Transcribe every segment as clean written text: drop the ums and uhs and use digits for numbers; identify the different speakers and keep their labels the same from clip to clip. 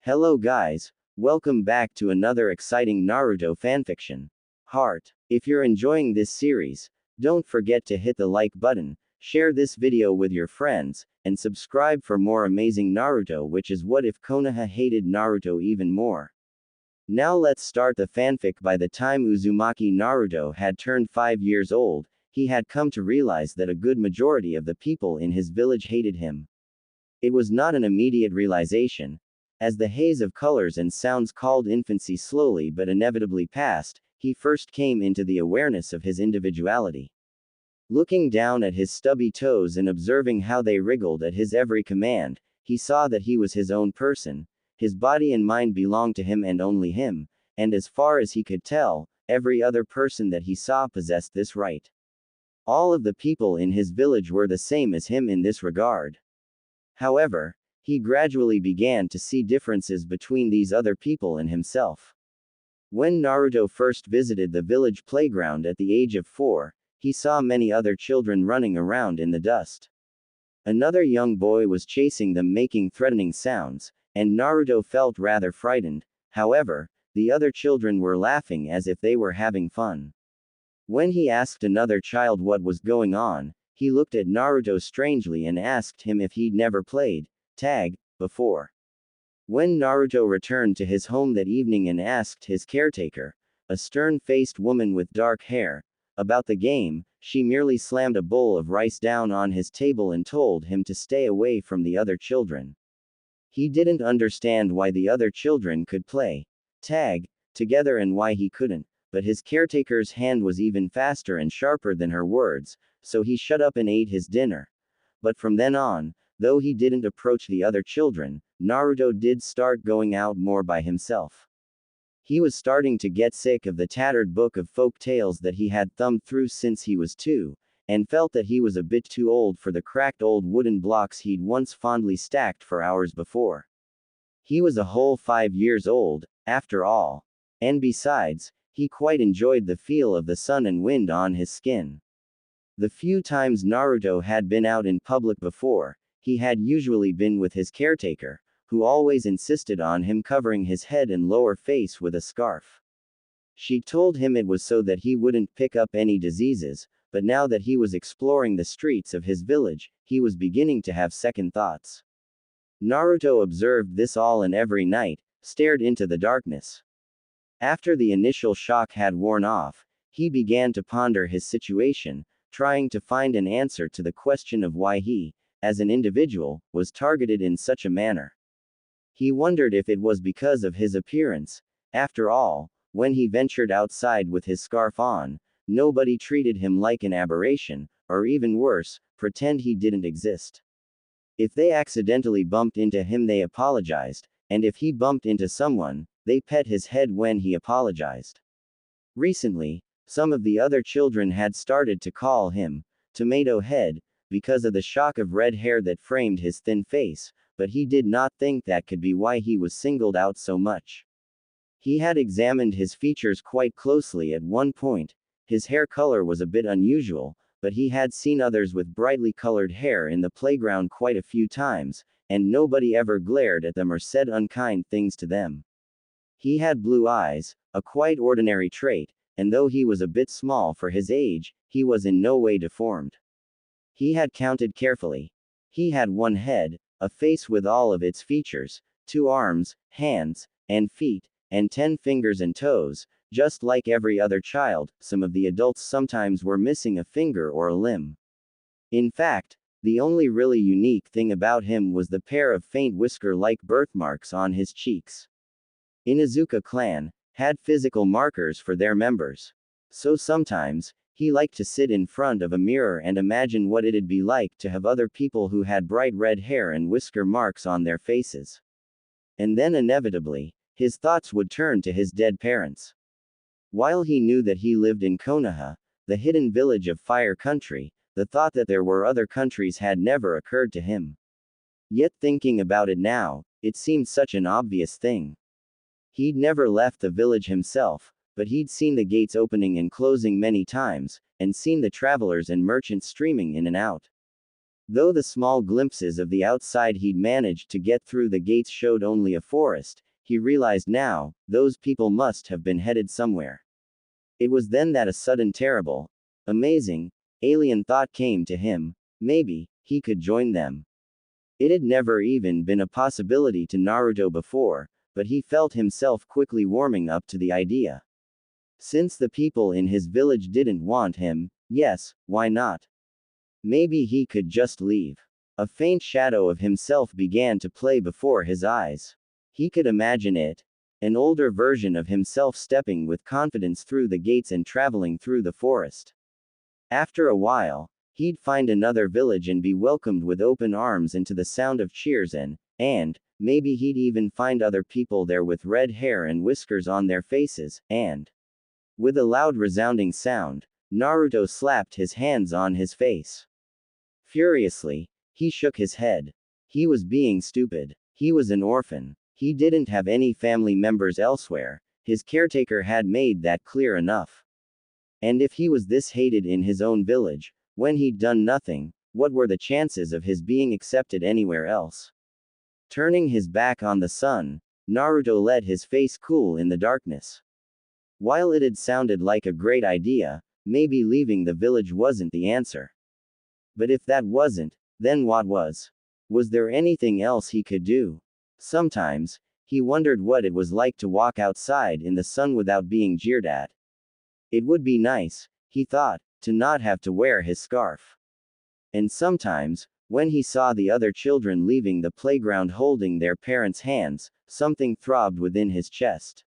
Speaker 1: Hello guys, welcome back to another exciting Naruto fanfiction. Heart. If you're enjoying this series, don't forget to hit the like button, share this video with your friends, and subscribe for more amazing Naruto, which is what if Konoha hated Naruto even more. Now let's start the fanfic. By the time Uzumaki Naruto had turned 5 years old, he had come to realize that a good majority of the people in his village hated him. It was not an immediate realization. As the haze of colors and sounds called infancy slowly but inevitably passed, he first came into the awareness of his individuality. Looking down at his stubby toes and observing how they wriggled at his every command, he saw that he was his own person. His body and mind belonged to him and only him, and as far as he could tell, every other person that he saw possessed this right. All of the people in his village were the same as him in this regard. However, he gradually began to see differences between these other people and himself. When Naruto first visited the village playground at the age of 4, he saw many other children running around in the dust. Another young boy was chasing them, making threatening sounds, and Naruto felt rather frightened. However, the other children were laughing as if they were having fun. When he asked another child what was going on, he looked at Naruto strangely and asked him if he'd never played tag before. When Naruto returned to his home that evening and asked his caretaker, a stern-faced woman with dark hair, about the game, she merely slammed a bowl of rice down on his table and told him to stay away from the other children. He didn't understand why the other children could play tag together and why he couldn't, but his caretaker's hand was even faster and sharper than her words, so he shut up and ate his dinner. But from then on, though he didn't approach the other children, Naruto did start going out more by himself. He was starting to get sick of the tattered book of folk tales that he had thumbed through since he was 2, and felt that he was a bit too old for the cracked old wooden blocks he'd once fondly stacked for hours before. He was a whole 5 years old, after all. And besides, he quite enjoyed the feel of the sun and wind on his skin. The few times Naruto had been out in public before, he had usually been with his caretaker, who always insisted on him covering his head and lower face with a scarf. She told him it was so that he wouldn't pick up any diseases, but now that he was exploring the streets of his village, he was beginning to have second thoughts. Naruto observed this all and every night, stared into the darkness. After the initial shock had worn off, he began to ponder his situation, trying to find an answer to the question of why he, as an individual, was targeted in such a manner. He wondered if it was because of his appearance. After all, when he ventured outside with his scarf on, nobody treated him like an aberration, or even worse, pretend he didn't exist. If they accidentally bumped into him, they apologized, and if he bumped into someone, they pet his head when he apologized. Recently, some of the other children had started to call him Tomato Head, because of the shock of red hair that framed his thin face, but he did not think that could be why he was singled out so much. He had examined his features quite closely at one point. His hair color was a bit unusual, but he had seen others with brightly colored hair in the playground quite a few times, and nobody ever glared at them or said unkind things to them. He had blue eyes, a quite ordinary trait, and though he was a bit small for his age, he was in no way deformed. He had counted carefully. He had one head, a face with all of its features, 2 arms, hands, and feet, and 10 fingers and toes. Just like every other child, some of the adults sometimes were missing a finger or a limb. In fact, the only really unique thing about him was the pair of faint whisker-like birthmarks on his cheeks. Inuzuka clan had physical markers for their members. So sometimes, he liked to sit in front of a mirror and imagine what it'd be like to have other people who had bright red hair and whisker marks on their faces. And then inevitably, his thoughts would turn to his dead parents. While he knew that he lived in Konoha, the hidden village of Fire Country, the thought that there were other countries had never occurred to him. Yet thinking about it now, it seemed such an obvious thing. He'd never left the village himself, but he'd seen the gates opening and closing many times, and seen the travelers and merchants streaming in and out. Though the small glimpses of the outside he'd managed to get through the gates showed only a forest, he realized now, those people must have been headed somewhere. It was then that a sudden terrible, amazing, alien thought came to him: maybe he could join them. It had never even been a possibility to Naruto before, but he felt himself quickly warming up to the idea. Since the people in his village didn't want him, yes, why not? Maybe he could just leave. A faint shadow of himself began to play before his eyes. He could imagine it. An older version of himself stepping with confidence through the gates and traveling through the forest. After a while, he'd find another village and be welcomed with open arms and to the sound of cheers and, maybe he'd even find other people there with red hair and whiskers on their faces, and, with a loud resounding sound, Naruto slapped his hands on his face. Furiously, he shook his head. He was being stupid. He was an orphan. He didn't have any family members elsewhere. His caretaker had made that clear enough. And if he was this hated in his own village, when he'd done nothing, what were the chances of his being accepted anywhere else? Turning his back on the sun, Naruto let his face cool in the darkness. While it had sounded like a great idea, maybe leaving the village wasn't the answer. But if that wasn't, then what was? Was there anything else he could do? Sometimes, he wondered what it was like to walk outside in the sun without being jeered at. It would be nice, he thought, to not have to wear his scarf. And sometimes, when he saw the other children leaving the playground holding their parents' hands, something throbbed within his chest.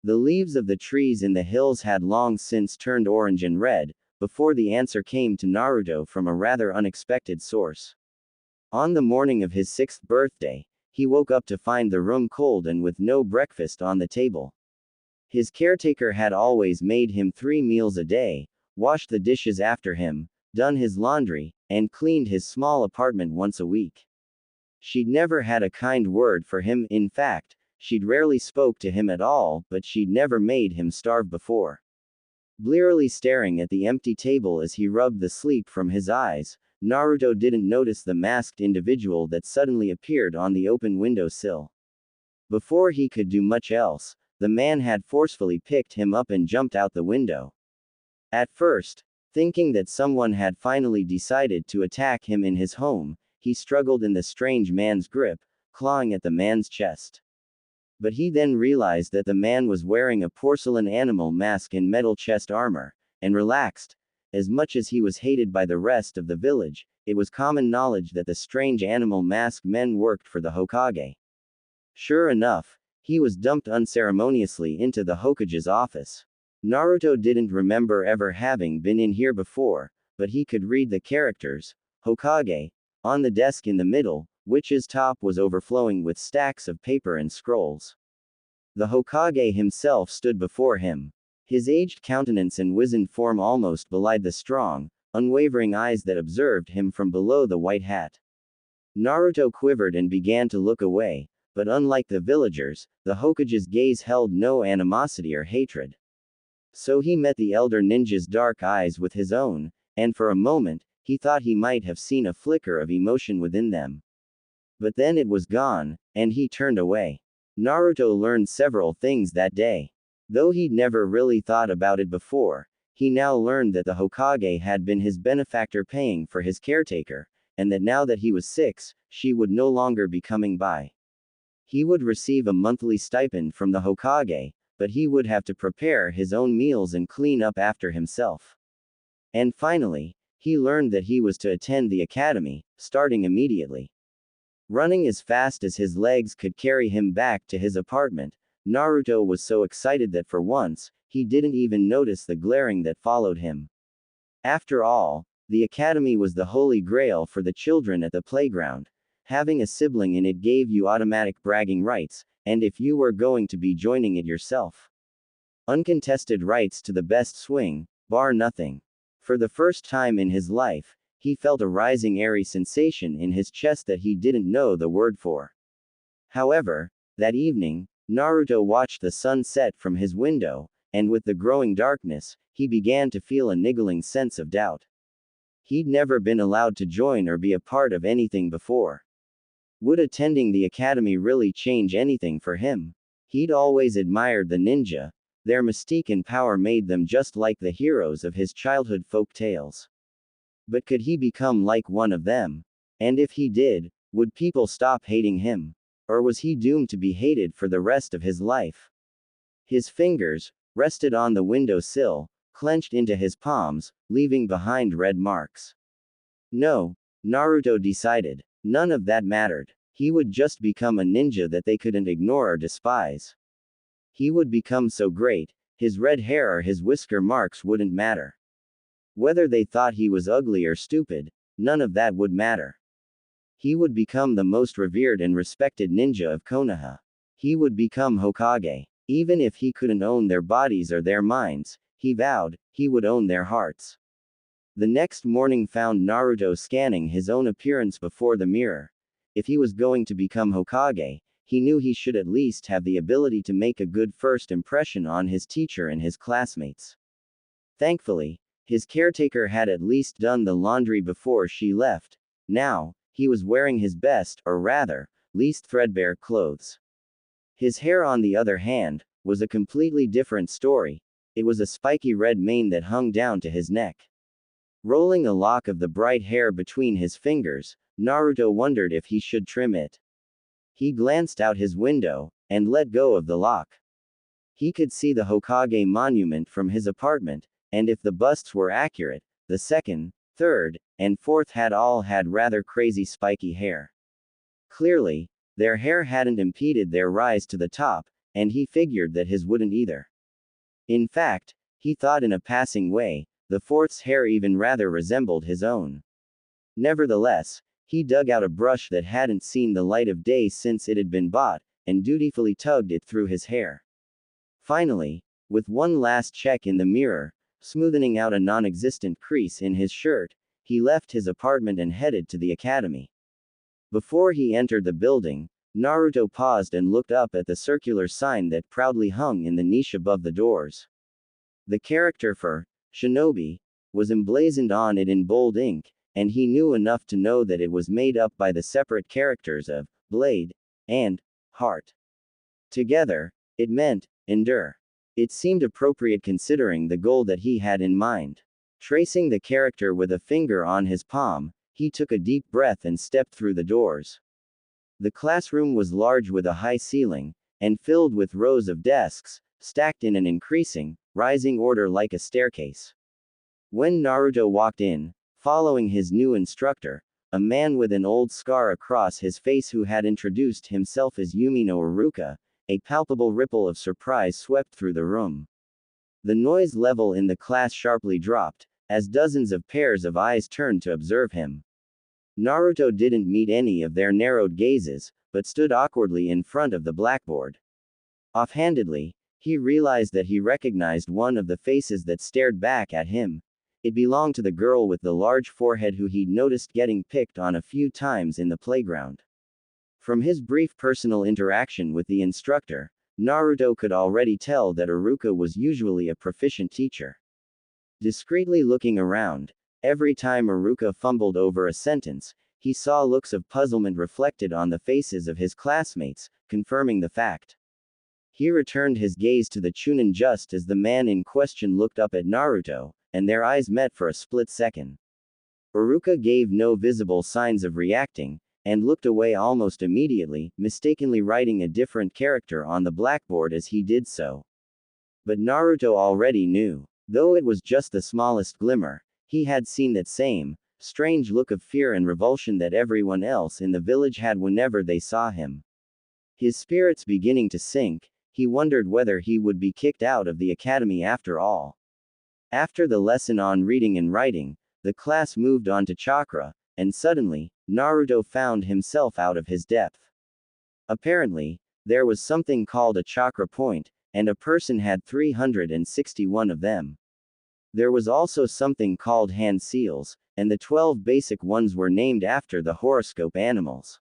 Speaker 1: The leaves of the trees in the hills had long since turned orange and red, before the answer came to Naruto from a rather unexpected source. On the morning of his 6th birthday, he woke up to find the room cold and with no breakfast on the table. His caretaker had always made him 3 meals a day, washed the dishes after him, done his laundry, and cleaned his small apartment once a week. She'd never had a kind word for him. In fact, she'd rarely spoke to him at all, but she'd never made him starve before. Blearily staring at the empty table as he rubbed the sleep from his eyes, Naruto didn't notice the masked individual that suddenly appeared on the open windowsill. Before he could do much else, the man had forcefully picked him up and jumped out the window. At first, thinking that someone had finally decided to attack him in his home, he struggled in the strange man's grip, clawing at the man's chest. But he then realized that the man was wearing a porcelain animal mask and metal chest armor, and relaxed. As much as he was hated by the rest of the village, it was common knowledge that the strange animal masked men worked for the Hokage. Sure enough, he was dumped unceremoniously into the Hokage's office. Naruto didn't remember ever having been in here before, but he could read the characters, Hokage, on the desk in the middle, which's top was overflowing with stacks of paper and scrolls. The Hokage himself stood before him. His aged countenance and wizened form almost belied the strong, unwavering eyes that observed him from below the white hat. Naruto quivered and began to look away, but unlike the villagers, the Hokage's gaze held no animosity or hatred. So he met the elder ninja's dark eyes with his own, and for a moment, he thought he might have seen a flicker of emotion within them. But then it was gone, and he turned away. Naruto learned several things that day. Though he'd never really thought about it before, he now learned that the Hokage had been his benefactor paying for his caretaker, and that now that he was 6, she would no longer be coming by. He would receive a monthly stipend from the Hokage, but he would have to prepare his own meals and clean up after himself. And finally, he learned that he was to attend the academy, starting immediately. Running as fast as his legs could carry him back to his apartment, Naruto was so excited that for once, he didn't even notice the glaring that followed him. After all, the academy was the holy grail for the children at the playground. Having a sibling in it gave you automatic bragging rights, and if you were going to be joining it yourself, uncontested rights to the best swing, bar nothing. For the first time in his life, he felt a rising airy sensation in his chest that he didn't know the word for. However, that evening, Naruto watched the sun set from his window, and with the growing darkness, he began to feel a niggling sense of doubt. He'd never been allowed to join or be a part of anything before. Would attending the academy really change anything for him? He'd always admired the ninja. Their mystique and power made them just like the heroes of his childhood folk tales. But could he become like one of them? And if he did, would people stop hating him? Or was he doomed to be hated for the rest of his life? His fingers rested on the window sill, clenched into his palms, leaving behind red marks. No, Naruto decided. None of that mattered. He would just become a ninja that they couldn't ignore or despise. He would become so great, his red hair or his whisker marks wouldn't matter. Whether they thought he was ugly or stupid, none of that would matter. He would become the most revered and respected ninja of Konoha. He would become Hokage. Even if he couldn't own their bodies or their minds, he vowed, he would own their hearts. The next morning found Naruto scanning his own appearance before the mirror. If he was going to become Hokage, he knew he should at least have the ability to make a good first impression on his teacher and his classmates. Thankfully, his caretaker had at least done the laundry before she left. Now, he was wearing his best, or rather, least threadbare clothes. His hair, on the other hand, was a completely different story. It was a spiky red mane that hung down to his neck. Rolling a lock of the bright hair between his fingers, Naruto wondered if he should trim it. He glanced out his window, and let go of the lock. He could see the Hokage monument from his apartment, and if the busts were accurate, the second, third, and fourth had all had rather crazy spiky hair. Clearly, their hair hadn't impeded their rise to the top, and he figured that his wouldn't either. In fact, he thought in a passing way, the fourth's hair even rather resembled his own. Nevertheless, he dug out a brush that hadn't seen the light of day since it had been bought, and dutifully tugged it through his hair. Finally, with one last check in the mirror, smoothing out a non-existent crease in his shirt, he left his apartment and headed to the academy. Before he entered the building, Naruto paused and looked up at the circular sign that proudly hung in the niche above the doors. The character for Shinobi was emblazoned on it in bold ink, and he knew enough to know that it was made up by the separate characters of Blade and Heart. Together, it meant endure. It seemed appropriate considering the goal that he had in mind. Tracing the character with a finger on his palm, he took a deep breath and stepped through the doors. The classroom was large with a high ceiling, and filled with rows of desks, stacked in an increasing, rising order like a staircase. When Naruto walked in, following his new instructor, a man with an old scar across his face who had introduced himself as Yumi no Iruka, a palpable ripple of surprise swept through the room. The noise level in the class sharply dropped, as dozens of pairs of eyes turned to observe him. Naruto didn't meet any of their narrowed gazes, but stood awkwardly in front of the blackboard. Offhandedly, he realized that he recognized one of the faces that stared back at him. It belonged to the girl with the large forehead who he'd noticed getting picked on a few times in the playground. From his brief personal interaction with the instructor, Naruto could already tell that Iruka was usually a proficient teacher. Discreetly looking around, every time Iruka fumbled over a sentence, he saw looks of puzzlement reflected on the faces of his classmates, confirming the fact. He returned his gaze to the Chunin just as the man in question looked up at Naruto, and their eyes met for a split second. Iruka gave no visible signs of reacting, and looked away almost immediately, mistakenly writing a different character on the blackboard as he did so. But Naruto already knew. Though it was just the smallest glimmer, he had seen that same, strange look of fear and revulsion that everyone else in the village had whenever they saw him. His spirits beginning to sink, he wondered whether he would be kicked out of the academy after all. After the lesson on reading and writing, the class moved on to chakra, and suddenly, Naruto found himself out of his depth. Apparently, there was something called a chakra point, and a person had 361 of them. There was also something called hand seals, and the 12 basic ones were named after the horoscope animals.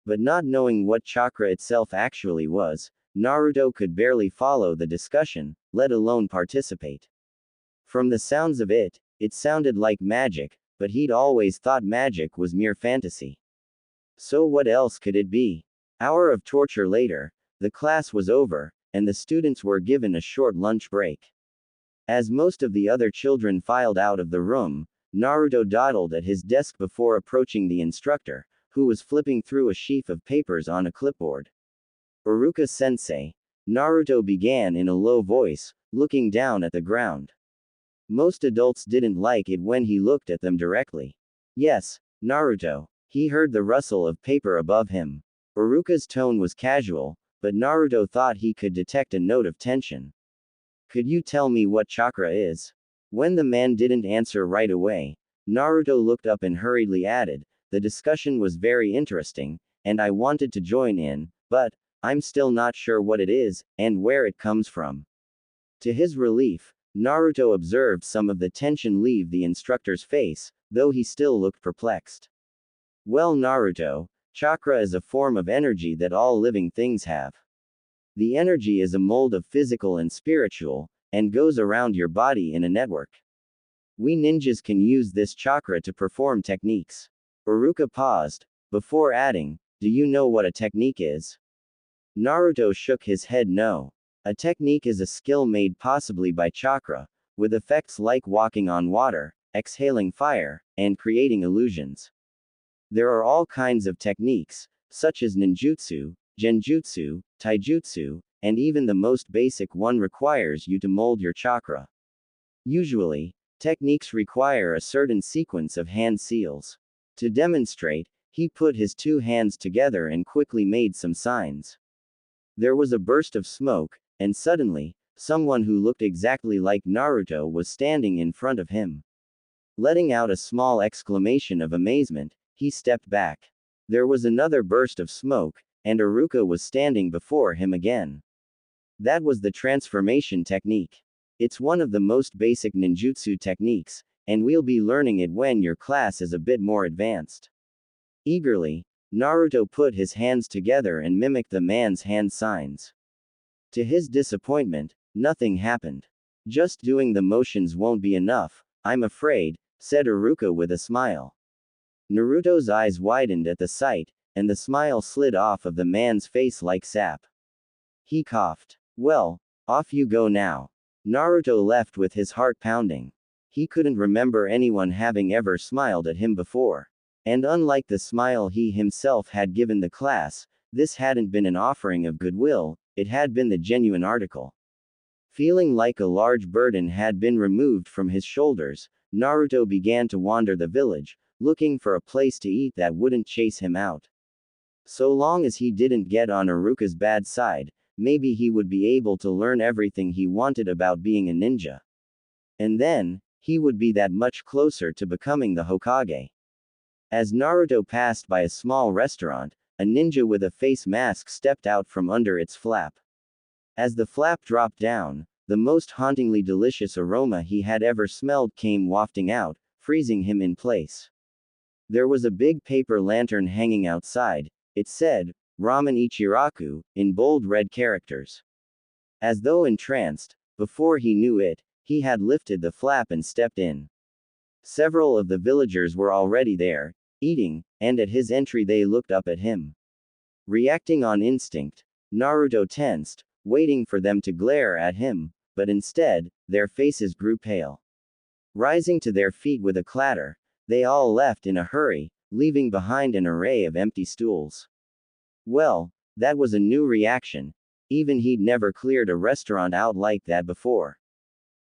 Speaker 1: But not knowing what chakra itself actually was, Naruto could barely follow the discussion, let alone participate. From the sounds of it, it sounded like magic, but he'd always thought magic was mere fantasy. So what else could it be? Hour of torture later, the class was over, and the students were given a short lunch break. As most of the other children filed out of the room, Naruto dawdled at his desk before approaching the instructor, who was flipping through a sheaf of papers on a clipboard. Uruka-sensei, Naruto began in a low voice, looking down at the ground. Most adults didn't like it when he looked at them directly. Yes, Naruto. He heard the rustle of paper above him. Uruka's tone was casual, but Naruto thought he could detect a note of tension. Could you tell me what chakra is? When the man didn't answer right away, Naruto looked up and hurriedly added, the discussion was very interesting, and I wanted to join in, but I'm still not sure what it is, and where it comes from. To his relief, Naruto observed some of the tension leave the instructor's face, though he still looked perplexed. Well, Naruto, chakra is a form of energy that all living things have. The energy is a mold of physical and spiritual, and goes around your body in a network. We ninjas can use this chakra to perform techniques. Uruka paused, before adding, do you know what a technique is? Naruto shook his head no. A technique is a skill made possibly by chakra, with effects like walking on water, exhaling fire, and creating illusions. There are all kinds of techniques, such as ninjutsu, genjutsu, taijutsu, and even the most basic one requires you to mold your chakra. Usually, techniques require a certain sequence of hand seals. To demonstrate, he put his two hands together and quickly made some signs. There was a burst of smoke, and suddenly, someone who looked exactly like Naruto was standing in front of him. Letting out a small exclamation of amazement, he stepped back. There was another burst of smoke, and Uruka was standing before him again. That was the transformation technique. It's one of the most basic ninjutsu techniques, and we'll be learning it when your class is a bit more advanced. Eagerly, Naruto put his hands together and mimicked the man's hand signs. To his disappointment, nothing happened. Just doing the motions won't be enough, I'm afraid, said Uruka with a smile. Naruto's eyes widened at the sight, and the smile slid off of the man's face like sap. He coughed. Well, off you go now. Naruto left with his heart pounding. He couldn't remember anyone having ever smiled at him before. And unlike the smile he himself had given the class, this hadn't been an offering of goodwill, it had been the genuine article. Feeling like a large burden had been removed from his shoulders, Naruto began to wander the village, looking for a place to eat that wouldn't chase him out. So long as he didn't get on Uruka's bad side, maybe he would be able to learn everything he wanted about being a ninja. And then, he would be that much closer to becoming the Hokage. As Naruto passed by a small restaurant, a ninja with a face mask stepped out from under its flap. As the flap dropped down, the most hauntingly delicious aroma he had ever smelled came wafting out, freezing him in place. There was a big paper lantern hanging outside. It said, Ramen Ichiraku, in bold red characters. As though entranced, before he knew it, he had lifted the flap and stepped in. Several of the villagers were already there, eating, and at his entry they looked up at him. Reacting on instinct, Naruto tensed, waiting for them to glare at him, but instead, their faces grew pale. Rising to their feet with a clatter, they all left in a hurry, leaving behind an array of empty stools. Well, that was a new reaction. Even he'd never cleared a restaurant out like that before.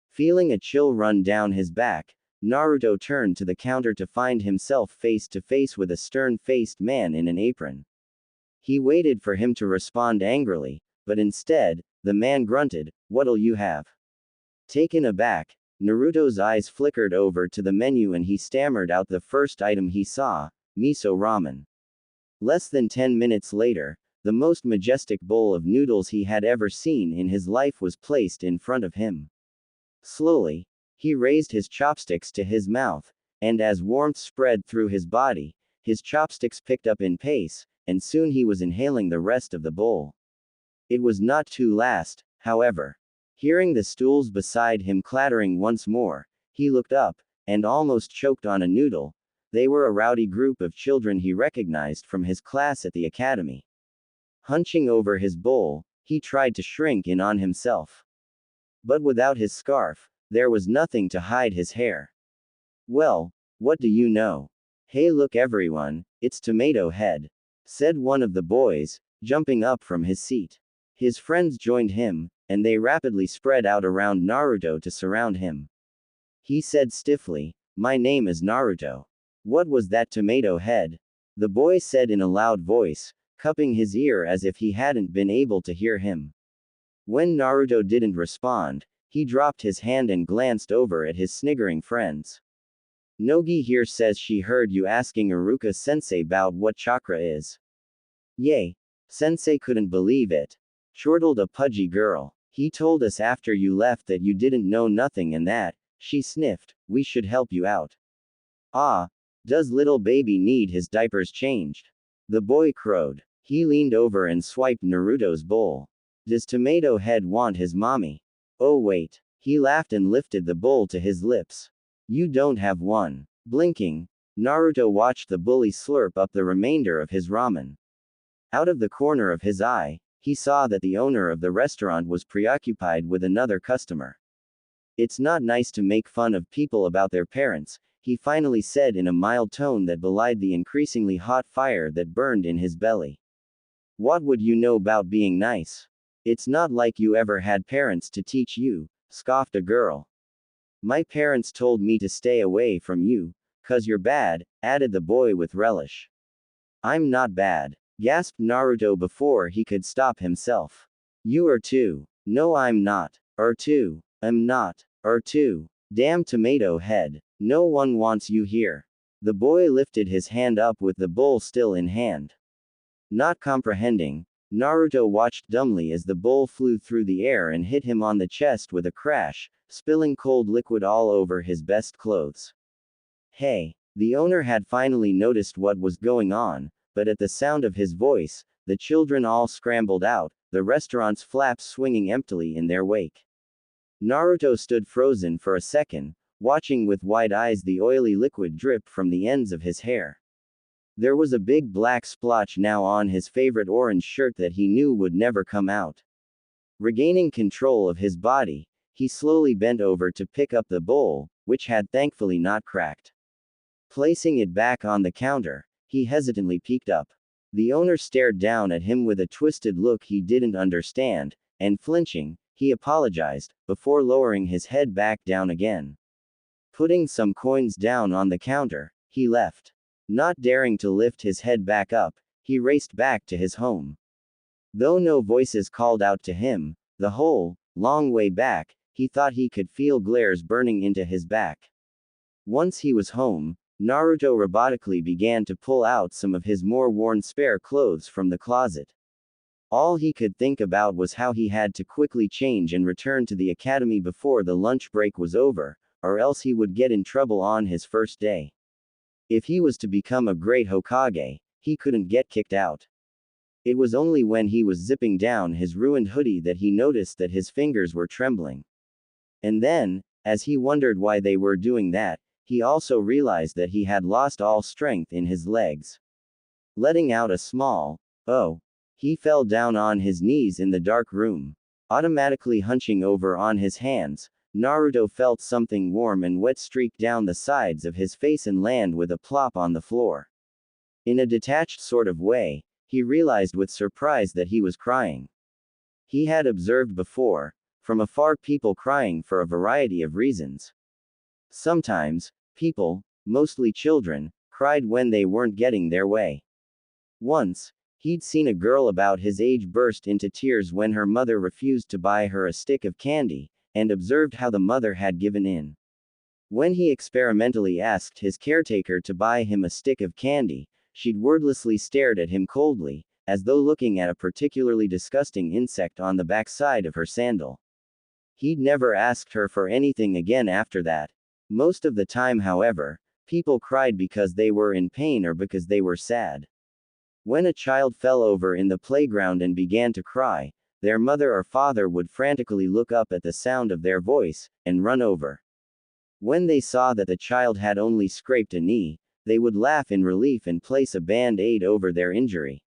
Speaker 1: Feeling a chill run down his back, Naruto turned to the counter to find himself face to face with a stern-faced man in an apron. He waited for him to respond angrily, but instead, the man grunted, "What'll you have?" Taken aback, Naruto's eyes flickered over to the menu and he stammered out the first item he saw, miso ramen. Less than 10 minutes later, the most majestic bowl of noodles he had ever seen in his life was placed in front of him. Slowly, he raised his chopsticks to his mouth, and as warmth spread through his body, his chopsticks picked up in pace, and soon he was inhaling the rest of the bowl. It was not to last, however. Hearing the stools beside him clattering once more, he looked up, and almost choked on a noodle. They were a rowdy group of children he recognized from his class at the academy. Hunching over his bowl, he tried to shrink in on himself. But without his scarf, there was nothing to hide his hair. Well, what do you know? Hey, look everyone, it's Tomato Head, said one of the boys, jumping up from his seat. His friends joined him, and they rapidly spread out around Naruto to surround him. He said stiffly, "My name is Naruto." "What was that, Tomato Head?" the boy said in a loud voice, cupping his ear as if he hadn't been able to hear him. When Naruto didn't respond, he dropped his hand and glanced over at his sniggering friends. "Nogi here says she heard you asking Iruka-sensei about what chakra is." "Yay. Sensei couldn't believe it," chortled a pudgy girl. "He told us after you left that you didn't know nothing and that," she sniffed, "we should help you out." "Ah, does little baby need his diapers changed?" the boy crowed. He leaned over and swiped Naruto's bowl. "Does Tomato Head want his mommy?" "Oh wait." He laughed and lifted the bowl to his lips. "You don't have one." Blinking, Naruto watched the bully slurp up the remainder of his ramen. Out of the corner of his eye, he saw that the owner of the restaurant was preoccupied with another customer. "It's not nice to make fun of people about their parents," he finally said in a mild tone that belied the increasingly hot fire that burned in his belly. "What would you know about being nice? It's not like you ever had parents to teach you," scoffed a girl. "My parents told me to stay away from you, 'cause you're bad," added the boy with relish. "I'm not bad," gasped Naruto before he could stop himself. "You are too." "No, I'm not." Too. "I'm not." Too. "Damn Tomato Head. No one wants you here." The boy lifted his hand up with the bowl still in hand. Not comprehending, Naruto watched dumbly as the bowl flew through the air and hit him on the chest with a crash, spilling cold liquid all over his best clothes. "Hey!" The owner had finally noticed what was going on, but at the sound of his voice, the children all scrambled out, the restaurant's flaps swinging emptily in their wake. Naruto stood frozen for a second, watching with wide eyes the oily liquid drip from the ends of his hair. There was a big black splotch now on his favorite orange shirt that he knew would never come out. Regaining control of his body, he slowly bent over to pick up the bowl, which had thankfully not cracked. Placing it back on the counter, he hesitantly peeked up. The owner stared down at him with a twisted look he didn't understand, and flinching, he apologized, before lowering his head back down again. Putting some coins down on the counter, he left. Not daring to lift his head back up, he raced back to his home. Though no voices called out to him, the whole, long way back, he thought he could feel glares burning into his back. Once he was home, Naruto robotically began to pull out some of his more worn spare clothes from the closet. All he could think about was how he had to quickly change and return to the academy before the lunch break was over, or else he would get in trouble on his first day. If he was to become a great Hokage, he couldn't get kicked out. It was only when he was zipping down his ruined hoodie that he noticed that his fingers were trembling. And then, as he wondered why they were doing that, he also realized that he had lost all strength in his legs. Letting out a small, "oh," he fell down on his knees in the dark room. Automatically hunching over on his hands, Naruto felt something warm and wet streak down the sides of his face and land with a plop on the floor. In a detached sort of way, he realized with surprise that he was crying. He had observed before, from afar, people crying for a variety of reasons. Sometimes, people, mostly children, cried when they weren't getting their way. Once, he'd seen a girl about his age burst into tears when her mother refused to buy her a stick of candy, and observed how the mother had given in. When he experimentally asked his caretaker to buy him a stick of candy, she'd wordlessly stared at him coldly, as though looking at a particularly disgusting insect on the backside of her sandal. He'd never asked her for anything again after that. Most of the time, however, people cried because they were in pain or because they were sad. When a child fell over in the playground and began to cry, their mother or father would frantically look up at the sound of their voice, and run over. When they saw that the child had only scraped a knee, they would laugh in relief and place a band-aid over their injury.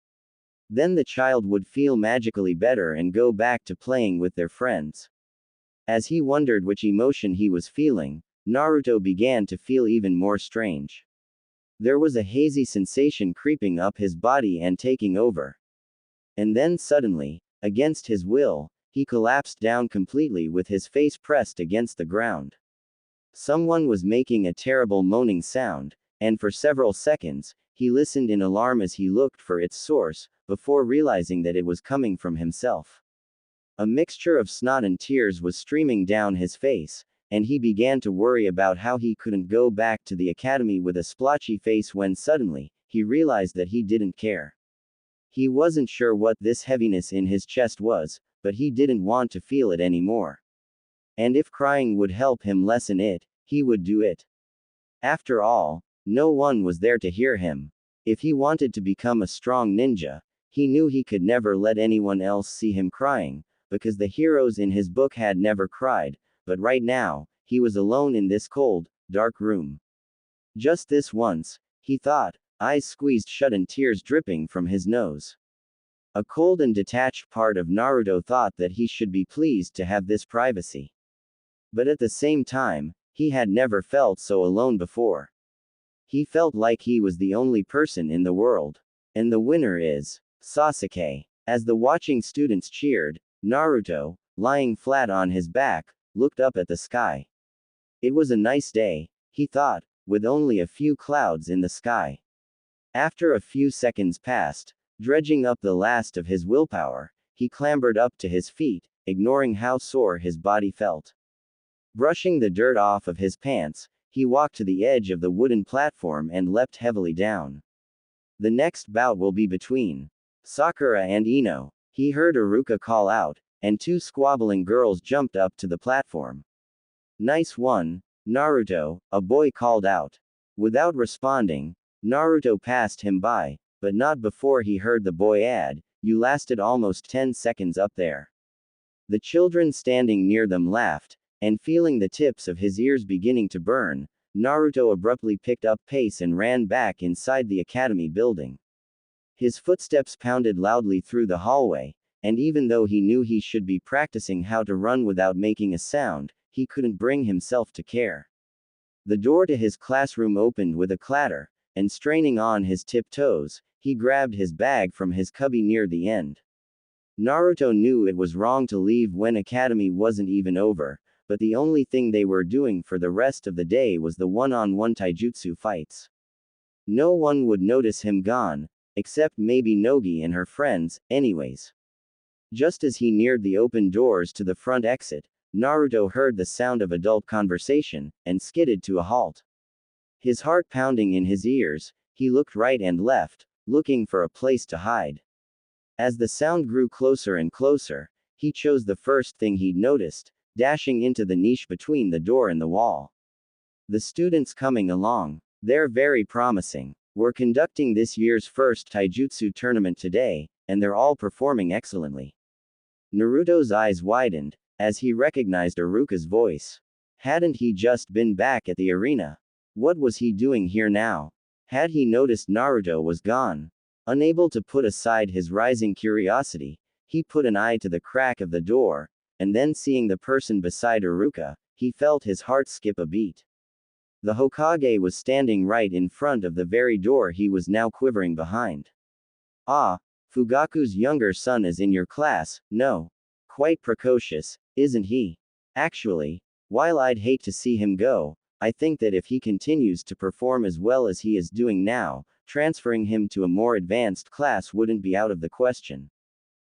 Speaker 1: Then the child would feel magically better and go back to playing with their friends. As he wondered which emotion he was feeling, Naruto began to feel even more strange. There was a hazy sensation creeping up his body and taking over. And then suddenly, against his will, he collapsed down completely with his face pressed against the ground. Someone was making a terrible moaning sound, and for several seconds, he listened in alarm as he looked for its source, before realizing that it was coming from himself. A mixture of snot and tears was streaming down his face, and he began to worry about how he couldn't go back to the academy with a splotchy face when suddenly, he realized that he didn't care. He wasn't sure what this heaviness in his chest was, but he didn't want to feel it anymore. And if crying would help him lessen it, he would do it. After all, no one was there to hear him. If he wanted to become a strong ninja, he knew he could never let anyone else see him crying, because the heroes in his book had never cried, but right now, he was alone in this cold, dark room. Just this once, he thought, eyes squeezed shut and tears dripping from his nose. A cold and detached part of Naruto thought that he should be pleased to have this privacy. But at the same time, he had never felt so alone before. He felt like he was the only person in the world. And the winner is Sasuke. As the watching students cheered, Naruto, lying flat on his back, looked up at the sky. It was a nice day, he thought, with only a few clouds in the sky. After a few seconds passed, dredging up the last of his willpower, he clambered up to his feet, ignoring how sore his body felt. Brushing the dirt off of his pants, he walked to the edge of the wooden platform and leapt heavily down. The next bout will be between Sakura and Ino. He heard Iruka call out, and two squabbling girls jumped up to the platform. Nice one, Naruto, a boy called out. Without responding, Naruto passed him by, but not before he heard the boy add, "You lasted almost 10 seconds up there." The children standing near them laughed, and feeling the tips of his ears beginning to burn, Naruto abruptly picked up pace and ran back inside the academy building. His footsteps pounded loudly through the hallway, and even though he knew he should be practicing how to run without making a sound, he couldn't bring himself to care. The door to his classroom opened with a clatter, and straining on his tiptoes, he grabbed his bag from his cubby near the end. Naruto knew it was wrong to leave when academy wasn't even over, but the only thing they were doing for the rest of the day was the one-on-one taijutsu fights. No one would notice him gone, except maybe Nogi and her friends, anyways. Just as he neared the open doors to the front exit, Naruto heard the sound of adult conversation, and skidded to a halt. His heart pounding in his ears, he looked right and left, looking for a place to hide. As the sound grew closer and closer, he chose the first thing he'd noticed, dashing into the niche between the door and the wall. The students coming along. They're very promising. We're conducting this year's first taijutsu tournament today, and they're all performing excellently. Naruto's eyes widened, as he recognized Iruka's voice. Hadn't he just been back at the arena? What was he doing here now? Had he noticed Naruto was gone? Unable to put aside his rising curiosity, he put an eye to the crack of the door, and then seeing the person beside Iruka, he felt his heart skip a beat. The Hokage was standing right in front of the very door he was now quivering behind. Ah, Fugaku's younger son is in your class, no? Quite precocious, isn't he? Actually, while I'd hate to see him go, I think that if he continues to perform as well as he is doing now, transferring him to a more advanced class wouldn't be out of the question.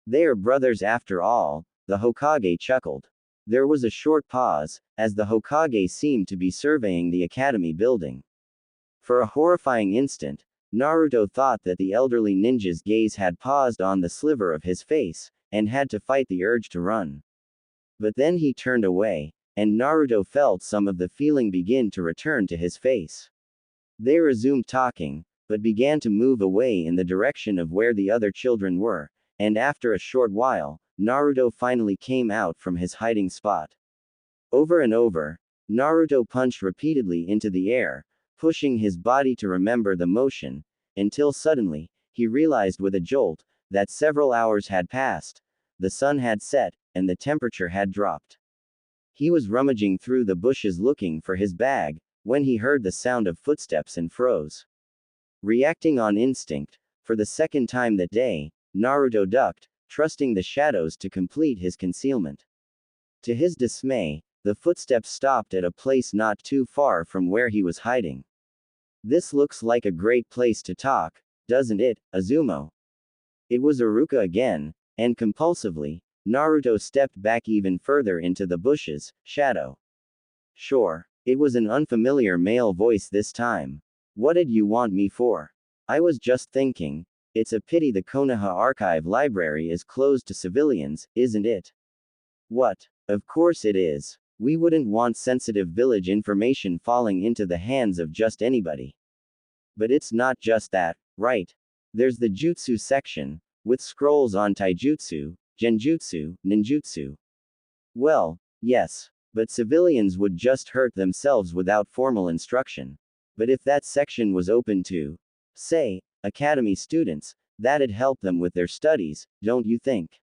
Speaker 1: They are brothers after all, the Hokage chuckled. There was a short pause, as the Hokage seemed to be surveying the academy building. For a horrifying instant, Naruto thought that the elderly ninja's gaze had paused on the sliver of his face, and had to fight the urge to run. But then he turned away, and Naruto felt some of the feeling begin to return to his face. They resumed talking, but began to move away in the direction of where the other children were, and after a short while, Naruto finally came out from his hiding spot. Over and over, Naruto punched repeatedly into the air, pushing his body to remember the motion, until suddenly, he realized with a jolt, that several hours had passed, the sun had set, and the temperature had dropped. He was rummaging through the bushes looking for his bag, when he heard the sound of footsteps and froze. Reacting on instinct, for the second time that day, Naruto ducked, trusting the shadows to complete his concealment. To his dismay, the footsteps stopped at a place not too far from where he was hiding. This looks like a great place to talk, doesn't it, Azumo? It was Iruka again, and compulsively, Naruto stepped back even further into the bushes, shadow. Sure. It was an unfamiliar male voice this time. What did you want me for? I was just thinking. It's a pity the Konoha Archive Library is closed to civilians, isn't it? What? Of course it is. We wouldn't want sensitive village information falling into the hands of just anybody. But it's not just that, right? There's the jutsu section, with scrolls on taijutsu, genjutsu, ninjutsu. Well, yes. But civilians would just hurt themselves without formal instruction. But if that section was open to, say, academy students, that'd help them with their studies, don't you think?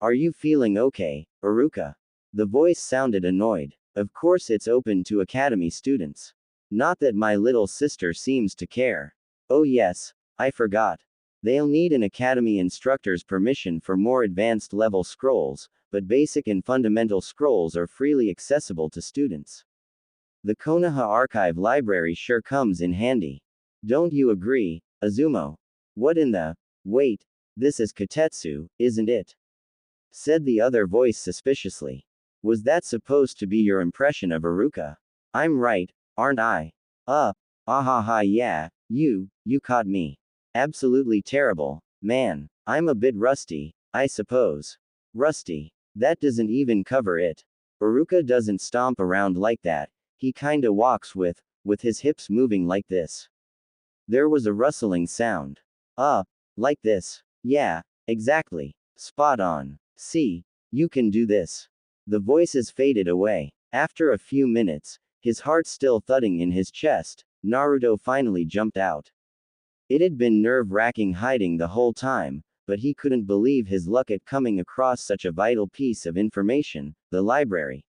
Speaker 1: Are you feeling okay, Iruka? The voice sounded annoyed. Of course it's open to academy students. Not that my little sister seems to care. Oh yes, I forgot. They'll need an academy instructor's permission for more advanced level scrolls, but basic and fundamental scrolls are freely accessible to students. The Konoha Archive Library sure comes in handy. Don't you agree, Azumo? What in the... Wait, this is Katetsu, isn't it? Said the other voice suspiciously. Was that supposed to be your impression of Iruka? I'm right, aren't I? Ahaha yeah, you caught me. Absolutely terrible, man. I'm a bit rusty, I suppose. Rusty. That doesn't even cover it. Iruka doesn't stomp around like that, he kinda walks with his hips moving like this. There was a rustling sound. Like this. Yeah, exactly. Spot on. See, you can do this. The voices faded away. After a few minutes, his heart still thudding in his chest, Naruto finally jumped out. It had been nerve-wracking hiding the whole time, but he couldn't believe his luck at coming across such a vital piece of information, the library.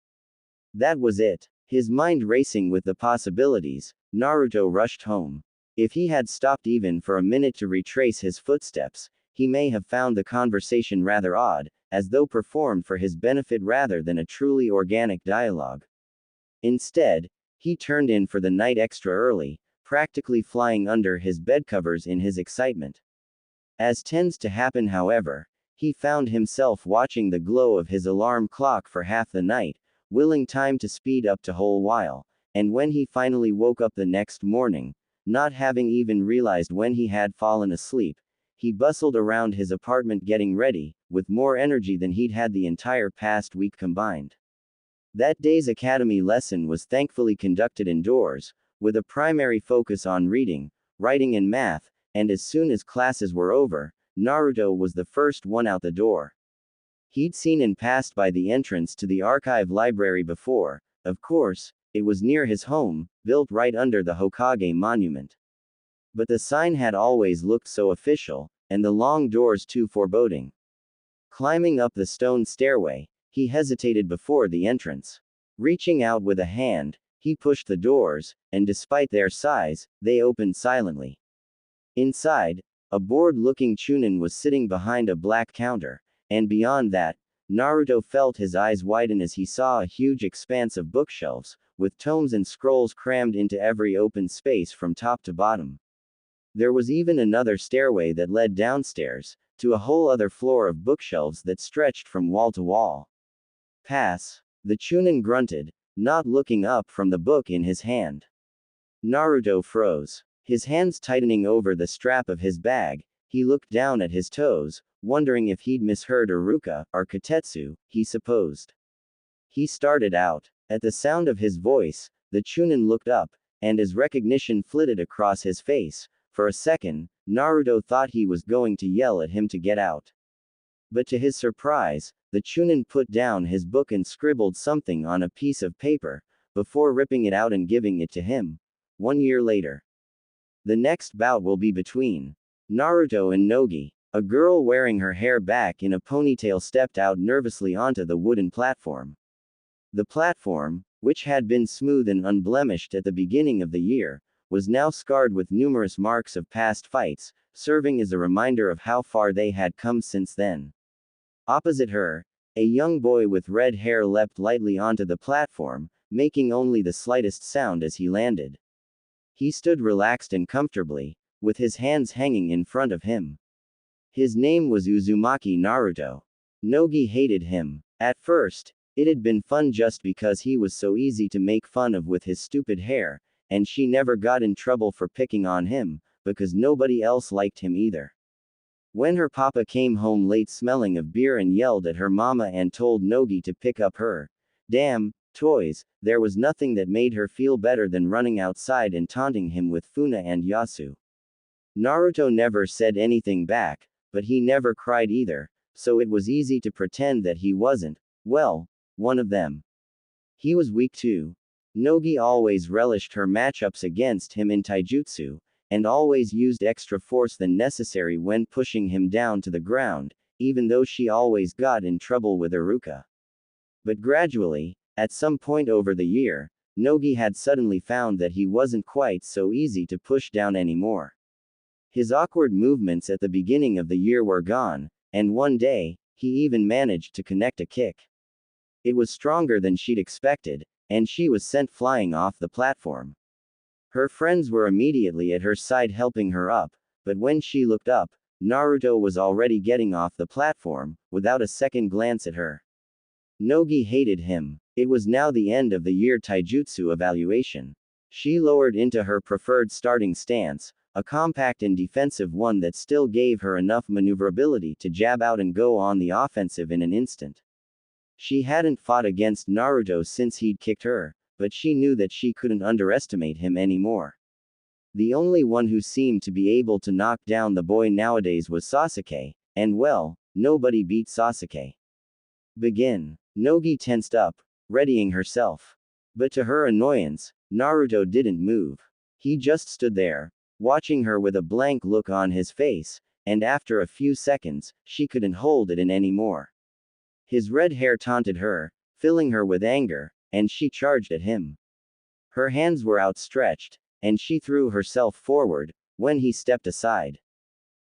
Speaker 1: That was it. His mind racing with the possibilities, Naruto rushed home. If he had stopped even for a minute to retrace his footsteps, he may have found the conversation rather odd, as though performed for his benefit rather than a truly organic dialogue. Instead, he turned in for the night extra early, practically flying under his bedcovers in his excitement. As tends to happen, however, he found himself watching the glow of his alarm clock for half the night, willing time to speed up to whole while, and when he finally woke up the next morning, not having even realized when he had fallen asleep, he bustled around his apartment getting ready, with more energy than he'd had the entire past week combined. That day's academy lesson was thankfully conducted indoors, with a primary focus on reading, writing and math, and as soon as classes were over, Naruto was the first one out the door. He'd seen and passed by the entrance to the archive library before, of course, it was near his home, built right under the Hokage monument. But the sign had always looked so official, and the long doors too foreboding. Climbing up the stone stairway, he hesitated before the entrance. Reaching out with a hand, he pushed the doors, and despite their size, they opened silently. Inside, a bored-looking Chunin was sitting behind a black counter, and beyond that, Naruto felt his eyes widen as he saw a huge expanse of bookshelves, with tomes and scrolls crammed into every open space from top to bottom. There was even another stairway that led downstairs, to a whole other floor of bookshelves that stretched from wall to wall. Pass. The Chunin grunted, not looking up from the book in his hand. Naruto froze. His hands tightening over the strap of his bag, he looked down at his toes, wondering if he'd misheard Iruka, or Katetsu, he supposed. He started out. At the sound of his voice, the Chunin looked up, and as recognition flitted across his face, for a second, Naruto thought he was going to yell at him to get out. But to his surprise, the Chunin put down his book and scribbled something on a piece of paper, before ripping it out and giving it to him. 1 year later. The next bout will be between Naruto and Nogi. A girl wearing her hair back in a ponytail stepped out nervously onto the wooden platform. The platform, which had been smooth and unblemished at the beginning of the year, was now scarred with numerous marks of past fights, serving as a reminder of how far they had come since then. Opposite her, a young boy with red hair leapt lightly onto the platform, making only the slightest sound as he landed. He stood relaxed and comfortably, with his hands hanging in front of him. His name was Uzumaki Naruto. Nogi hated him. At first, it had been fun just because he was so easy to make fun of with his stupid hair, and she never got in trouble for picking on him, because nobody else liked him either. When her papa came home late smelling of beer and yelled at her mama and told Nogi to pick up her damn toys, there was nothing that made her feel better than running outside and taunting him with Funa and Yasu. Naruto never said anything back, but he never cried either, so it was easy to pretend that he wasn't, well, one of them. He was weak too. Nogi always relished her matchups against him in taijutsu, and always used extra force than necessary when pushing him down to the ground, even though she always got in trouble with Iruka. But gradually, at some point over the year, Nogi had suddenly found that he wasn't quite so easy to push down anymore. His awkward movements at the beginning of the year were gone, and one day, he even managed to connect a kick. It was stronger than she'd expected, and she was sent flying off the platform. Her friends were immediately at her side helping her up, but when she looked up, Naruto was already getting off the platform, without a second glance at her. Nogi hated him. It was now the end of the year taijutsu evaluation. She lowered into her preferred starting stance, a compact and defensive one that still gave her enough maneuverability to jab out and go on the offensive in an instant. She hadn't fought against Naruto since he'd kicked her, but she knew that she couldn't underestimate him anymore. The only one who seemed to be able to knock down the boy nowadays was Sasuke, and well, nobody beat Sasuke. Begin. Nogi tensed up, readying herself. But to her annoyance, Naruto didn't move. He just stood there, watching her with a blank look on his face, and after a few seconds, she couldn't hold it in anymore. His red hair taunted her, filling her with anger, and she charged at him. Her hands were outstretched, and she threw herself forward, when he stepped aside.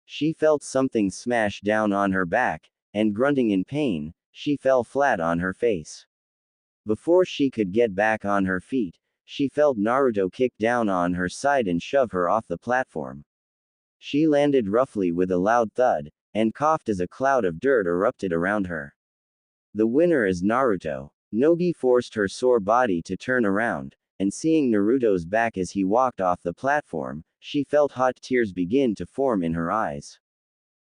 Speaker 1: She felt something smash down on her back, and grunting in pain, she fell flat on her face. Before she could get back on her feet, she felt Naruto kick down on her side and shove her off the platform. She landed roughly with a loud thud, and coughed as a cloud of dirt erupted around her. The winner is Naruto. Nogi forced her sore body to turn around, and seeing Naruto's back as he walked off the platform, she felt hot tears begin to form in her eyes.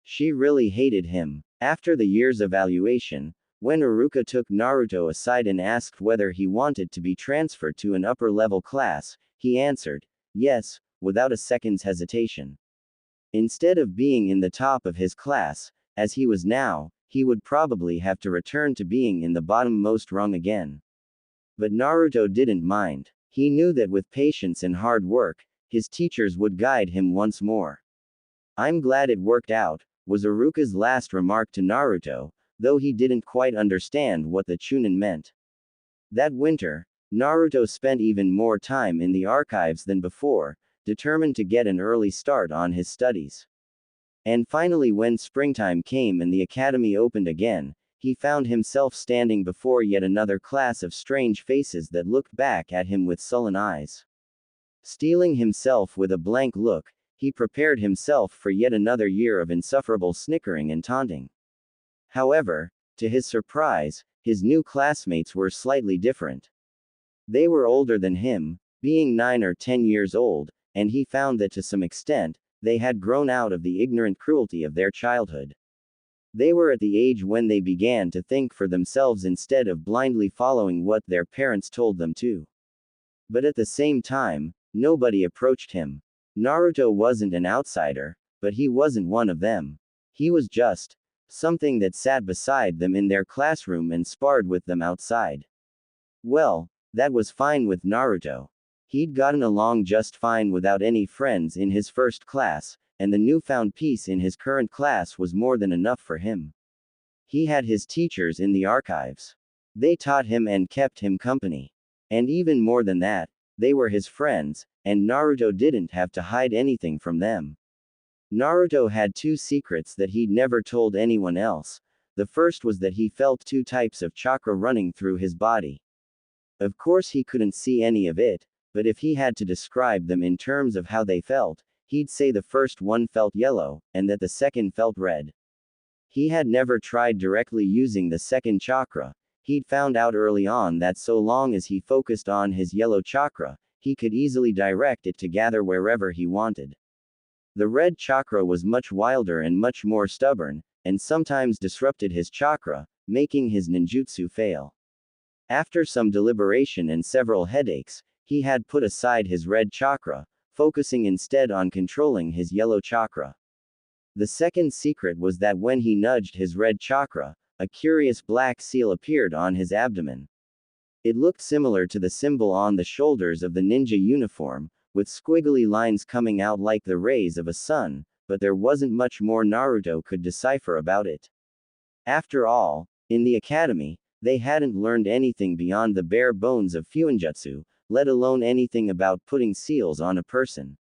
Speaker 1: She really hated him. After the year's evaluation, when Iruka took Naruto aside and asked whether he wanted to be transferred to an upper-level class, he answered, yes, without a second's hesitation. Instead of being in the top of his class, as he was now, he would probably have to return to being in the bottom-most rung again. But Naruto didn't mind. He knew that with patience and hard work, his teachers would guide him once more. I'm glad it worked out, was Iruka's last remark to Naruto, though he didn't quite understand what the Chunin meant. That winter, Naruto spent even more time in the archives than before, determined to get an early start on his studies. And finally, when springtime came and the academy opened again, he found himself standing before yet another class of strange faces that looked back at him with sullen eyes. Steeling himself with a blank look, he prepared himself for yet another year of insufferable snickering and taunting. However, to his surprise, his new classmates were slightly different. They were older than him, being 9 or 10 years old, and he found that to some extent, they had grown out of the ignorant cruelty of their childhood. They were at the age when they began to think for themselves instead of blindly following what their parents told them to. But at the same time, nobody approached him. Naruto wasn't an outsider, but he wasn't one of them. He was just something that sat beside them in their classroom and sparred with them outside. Well, That was fine with Naruto. He'd gotten along just fine without any friends in his first class, and the newfound peace in his current class was more than enough for him. He had his teachers in the archives. They taught him and kept him company. And even more than that, they were his friends, and Naruto didn't have to hide anything from them. Naruto had two secrets that he'd never told anyone else. The first was that he felt two types of chakra running through his body. Of course, he couldn't see any of it, but if he had to describe them in terms of how they felt, he'd say the first one felt yellow, and that the second felt red. He had never tried directly using the second chakra. He'd found out early on that so long as he focused on his yellow chakra, he could easily direct it to gather wherever he wanted. The red chakra was much wilder and much more stubborn, and sometimes disrupted his chakra, making his ninjutsu fail. After some deliberation and several headaches, he had put aside his red chakra, focusing instead on controlling his yellow chakra. The second secret was that when he nudged his red chakra, a curious black seal appeared on his abdomen. It looked similar to the symbol on the shoulders of the ninja uniform, with squiggly lines coming out like the rays of a sun, but there wasn't much more Naruto could decipher about it. After all, in the academy, they hadn't learned anything beyond the bare bones of Fuinjutsu, let alone anything about putting seals on a person.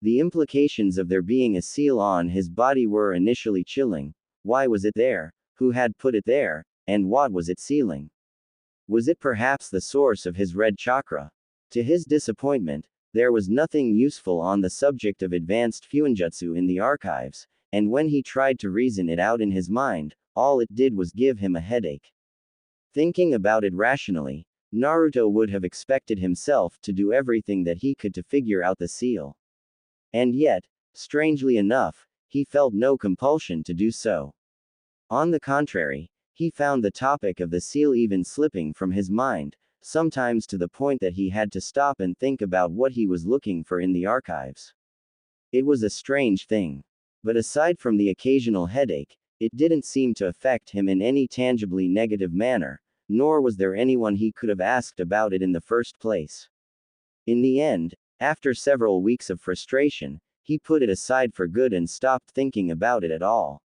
Speaker 1: The implications of there being a seal on his body were initially chilling. Why was it there? Who had put it there? And what was it sealing? Was it perhaps the source of his red chakra? To his disappointment, there was nothing useful on the subject of advanced Fuinjutsu in the archives, and when he tried to reason it out in his mind, all it did was give him a headache. Thinking about it rationally, Naruto would have expected himself to do everything that he could to figure out the seal. And yet, strangely enough, he felt no compulsion to do so. On the contrary, he found the topic of the seal even slipping from his mind, sometimes to the point that he had to stop and think about what he was looking for in the archives. It was a strange thing. But aside from the occasional headache, it didn't seem to affect him in any tangibly negative manner, nor was there anyone he could have asked about it in the first place. In the end, after several weeks of frustration, he put it aside for good and stopped thinking about it at all.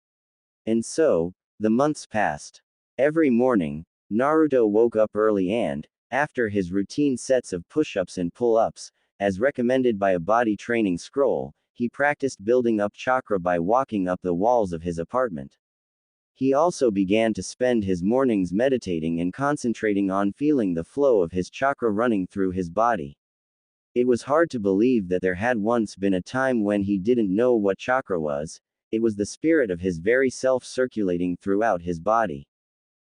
Speaker 1: And so, the months passed. Every morning, Naruto woke up early and, after his routine sets of push-ups and pull-ups, as recommended by a body training scroll, he practiced building up chakra by walking up the walls of his apartment. He also began to spend his mornings meditating and concentrating on feeling the flow of his chakra running through his body. It was hard to believe that there had once been a time when he didn't know what chakra was. It was the spirit of his very self circulating throughout his body.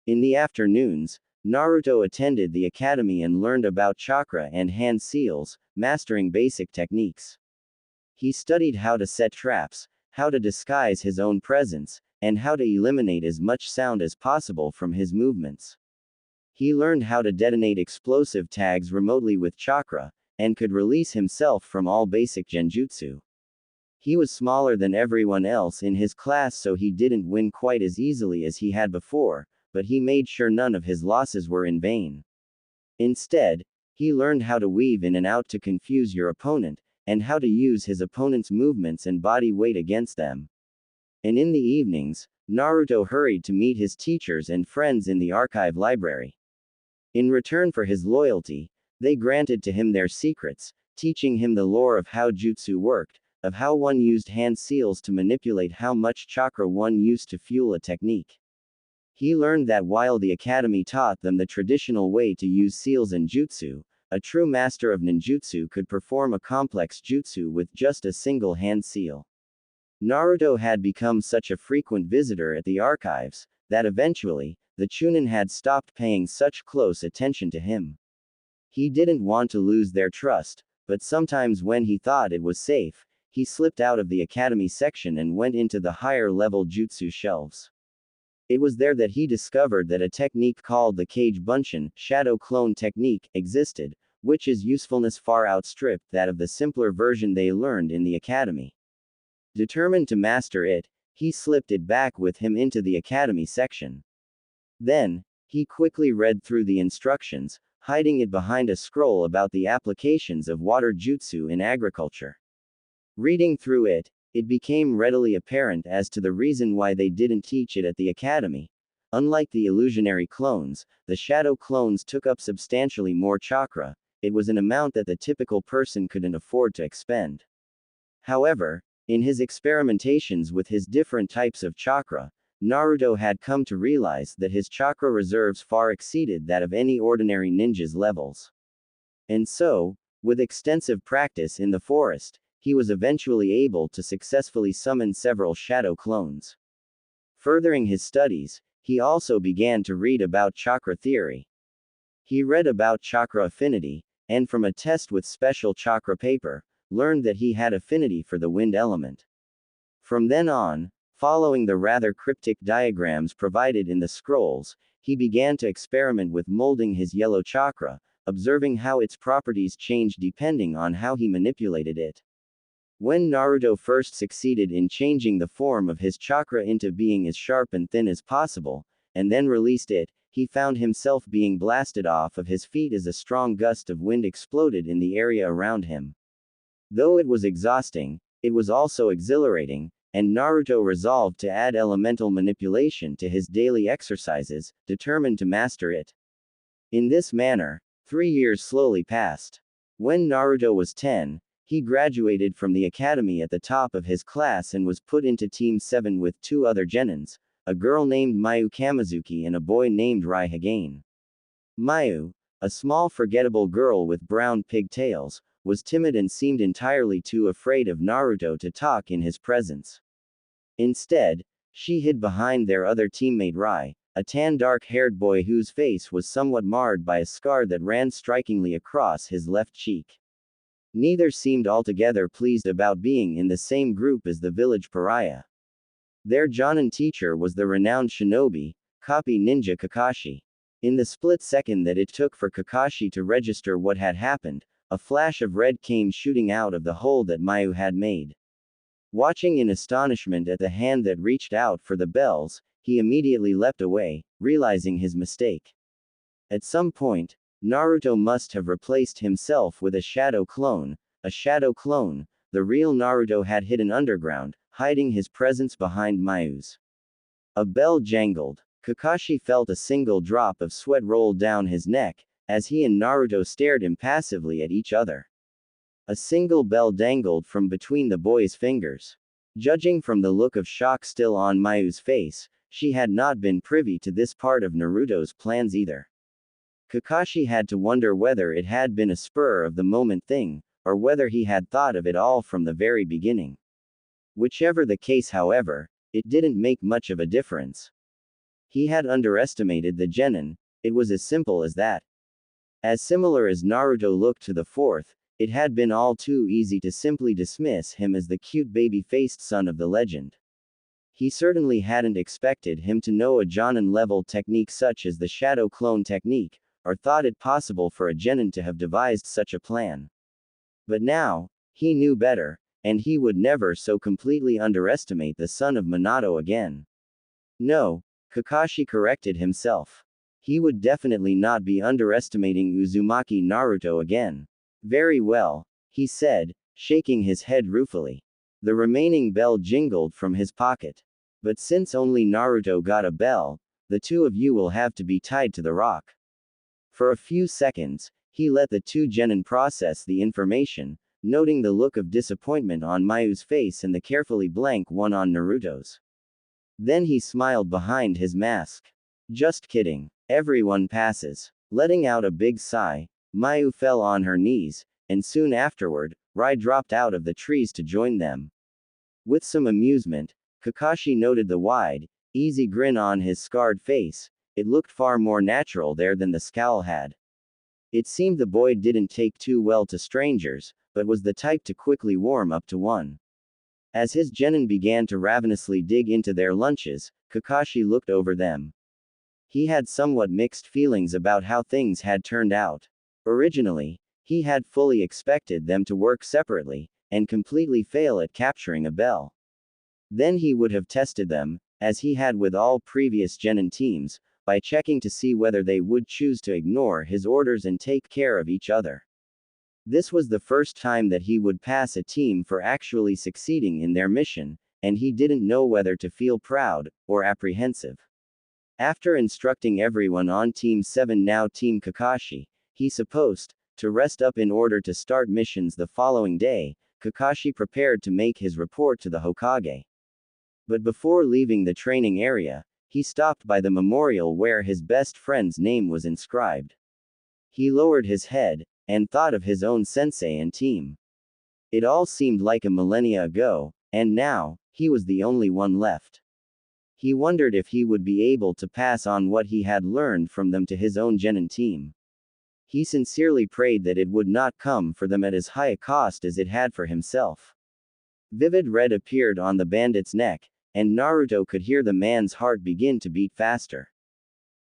Speaker 1: In the afternoons, Naruto attended the academy and learned about chakra and hand seals, mastering basic techniques. He studied how to set traps, how to disguise his own presence, and how to eliminate as much sound as possible from his movements. He learned how to detonate explosive tags remotely with chakra, and could release himself from all basic genjutsu. He was smaller than everyone else in his class, so he didn't win quite as easily as he had before, but he made sure none of his losses were in vain. Instead, he learned how to weave in and out to confuse your opponent, and how to use his opponent's movements and body weight against them. And in the evenings, Naruto hurried to meet his teachers and friends in the archive library. In return for his loyalty, they granted to him their secrets, teaching him the lore of how jutsu worked, of how one used hand seals to manipulate how much chakra one used to fuel a technique. He learned that while the academy taught them the traditional way to use seals and jutsu, a true master of ninjutsu could perform a complex jutsu with just a single hand seal. Naruto had become such a frequent visitor at the archives, that eventually, the Chunin had stopped paying such close attention to him. He didn't want to lose their trust, but sometimes when he thought it was safe, he slipped out of the academy section and went into the higher-level jutsu shelves. It was there that he discovered that a technique called the Kage Bunshin, shadow clone technique, existed, which its usefulness far outstripped that of the simpler version they learned in the academy. Determined to master it, he slipped it back with him into the academy section. Then, he quickly read through the instructions, hiding it behind a scroll about the applications of water jutsu in agriculture. Reading through it, it became readily apparent as to the reason why they didn't teach it at the academy. Unlike the illusionary clones, the shadow clones took up substantially more chakra. It was an amount that the typical person couldn't afford to expend. However, in his experimentations with his different types of chakra, Naruto had come to realize that his chakra reserves far exceeded that of any ordinary ninja's levels. And so, with extensive practice in the forest, he was eventually able to successfully summon several shadow clones. Furthering his studies, he also began to read about chakra theory. He read about chakra affinity, and from a test with special chakra paper, learned that he had affinity for the wind element. From then on, following the rather cryptic diagrams provided in the scrolls, he began to experiment with molding his yellow chakra, observing how its properties changed depending on how he manipulated it. When Naruto first succeeded in changing the form of his chakra into being as sharp and thin as possible, and then released it, he found himself being blasted off of his feet as a strong gust of wind exploded in the area around him. Though it was exhausting, it was also exhilarating, and Naruto resolved to add elemental manipulation to his daily exercises, determined to master it. In this manner, 3 years slowly passed. When Naruto was 10, he graduated from the academy at the top of his class and was put into Team 7 with 2 other genins, a girl named Mayu Kamizuki and a boy named Rai Hagane. Mayu, a small forgettable girl with brown pigtails, was timid and seemed entirely too afraid of Naruto to talk in his presence. Instead, she hid behind their other teammate Rai, a tan dark-haired boy whose face was somewhat marred by a scar that ran strikingly across his left cheek. Neither seemed altogether pleased about being in the same group as the village pariah. Their Jonin teacher was the renowned shinobi, copy ninja Kakashi. In the split second that it took for Kakashi to register what had happened, a flash of red came shooting out of the hole that Mayu had made. Watching in astonishment at the hand that reached out for the bells, he immediately leapt away, realizing his mistake. At some point, Naruto must have replaced himself with a shadow clone. The real Naruto had hidden underground, hiding his presence behind Mayu's. A bell jangled. Kakashi felt a single drop of sweat roll down his neck, as he and Naruto stared impassively at each other. A single bell dangled from between the boy's fingers. Judging from the look of shock still on Mayu's face, she had not been privy to this part of Naruto's plans either. Kakashi had to wonder whether it had been a spur-of-the-moment thing, or whether he had thought of it all from the very beginning. Whichever the case, however, it didn't make much of a difference. He had underestimated the genin. It was as simple as that. As similar as Naruto looked to the fourth, it had been all too easy to simply dismiss him as the cute baby-faced son of the legend. He certainly hadn't expected him to know a Jonin-level technique such as the shadow clone technique, or thought it possible for a genin to have devised such a plan. But now, he knew better, and he would never so completely underestimate the son of Minato again. No, Kakashi corrected himself. He would definitely not be underestimating Uzumaki Naruto again. Very well, he said, shaking his head ruefully. The remaining bell jingled from his pocket. But since only Naruto got a bell, the 2 of you will have to be tied to the rock. For a few seconds, he let the 2 genin process the information, noting the look of disappointment on Mayu's face and the carefully blank one on Naruto's. Then he smiled behind his mask. Just kidding. Everyone passes. Letting out a big sigh, Mayu fell on her knees, and soon afterward, Rai dropped out of the trees to join them. With some amusement, Kakashi noted the wide, easy grin on his scarred face. It looked far more natural there than the scowl had. It seemed the boy didn't take too well to strangers, but was the type to quickly warm up to one. As his genin began to ravenously dig into their lunches, Kakashi looked over them. He had somewhat mixed feelings about how things had turned out. Originally, he had fully expected them to work separately, and completely fail at capturing a bell. Then he would have tested them, as he had with all previous genin teams, by checking to see whether they would choose to ignore his orders and take care of each other. This was the first time that he would pass a team for actually succeeding in their mission, and he didn't know whether to feel proud or apprehensive. After instructing everyone on Team 7, now Team Kakashi, he supposed to rest up in order to start missions the following day. Kakashi prepared to make his report to the Hokage. But before leaving the training area, he stopped by the memorial where his best friend's name was inscribed. He lowered his head and thought of his own sensei and team. It all seemed like a millennia ago, and now he was the only one left. He wondered if he would be able to pass on what he had learned from them to his own genin team. He sincerely prayed that it would not come for them at as high a cost as it had for himself. Vivid red appeared on the bandit's neck, and Naruto could hear the man's heart begin to beat faster.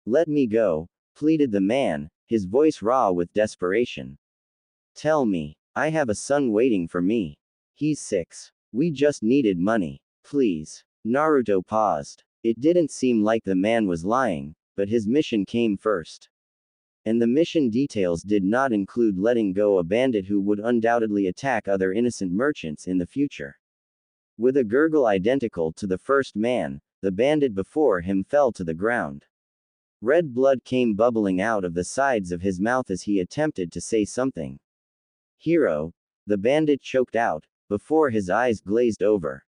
Speaker 1: "Let me go," pleaded the man, his voice raw with desperation. "Tell me, I have a son waiting for me. He's 6. We just needed money. Please." Naruto paused. It didn't seem like the man was lying, but his mission came first. And the mission details did not include letting go a bandit who would undoubtedly attack other innocent merchants in the future. With a gurgle identical to the first man, the bandit before him fell to the ground. Red blood came bubbling out of the sides of his mouth as he attempted to say something. "Hero," the bandit choked out, before his eyes glazed over.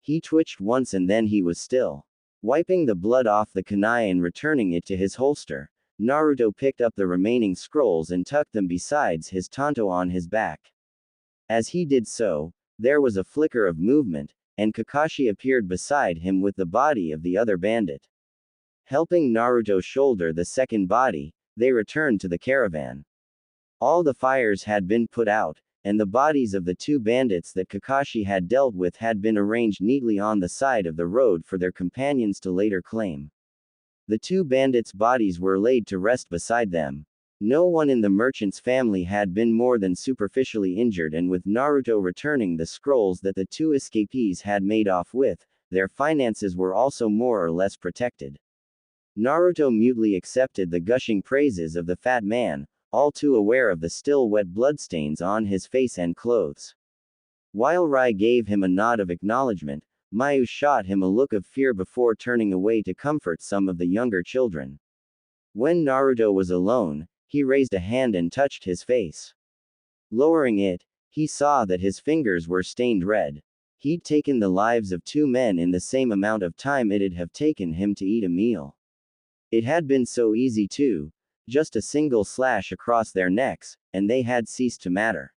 Speaker 1: He twitched once and then he was still. Wiping the blood off the kunai and returning it to his holster, Naruto picked up the remaining scrolls and tucked them beside his tanto on his back. As he did so, there was a flicker of movement, and Kakashi appeared beside him with the body of the other bandit. Helping Naruto shoulder the second body, they returned to the caravan. All the fires had been put out, and the bodies of the 2 bandits that Kakashi had dealt with had been arranged neatly on the side of the road for their companions to later claim. The 2 bandits' bodies were laid to rest beside them. No one in the merchant's family had been more than superficially injured, and with Naruto returning the scrolls that the 2 escapees had made off with, their finances were also more or less protected. Naruto mutely accepted the gushing praises of the fat man, all too aware of the still wet bloodstains on his face and clothes. While Rai gave him a nod of acknowledgement, Mayu shot him a look of fear before turning away to comfort some of the younger children. When Naruto was alone, he raised a hand and touched his face. Lowering it, he saw that his fingers were stained red. He'd taken the lives of 2 men in the same amount of time it'd have taken him to eat a meal. It had been so easy too, just a single slash across their necks, and they had ceased to matter.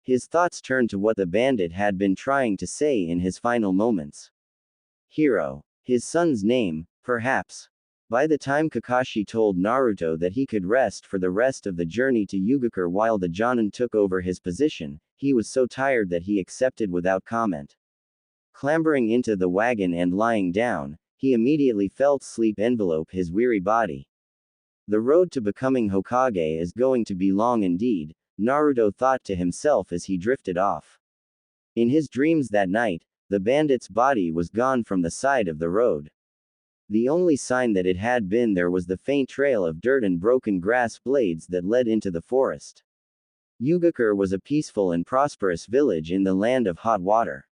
Speaker 1: His thoughts turned to what the bandit had been trying to say in his final moments. Hero. His son's name, perhaps. By the time Kakashi told Naruto that he could rest for the rest of the journey to Yugakure while the Jonin took over his position, he was so tired that he accepted without comment. Clambering into the wagon and lying down, he immediately felt sleep envelope his weary body. The road to becoming Hokage is going to be long indeed, Naruto thought to himself as he drifted off. In his dreams that night, the bandit's body was gone from the side of the road. The only sign that it had been there was the faint trail of dirt and broken grass blades that led into the forest. Yugakure was a peaceful and prosperous village in the land of hot water.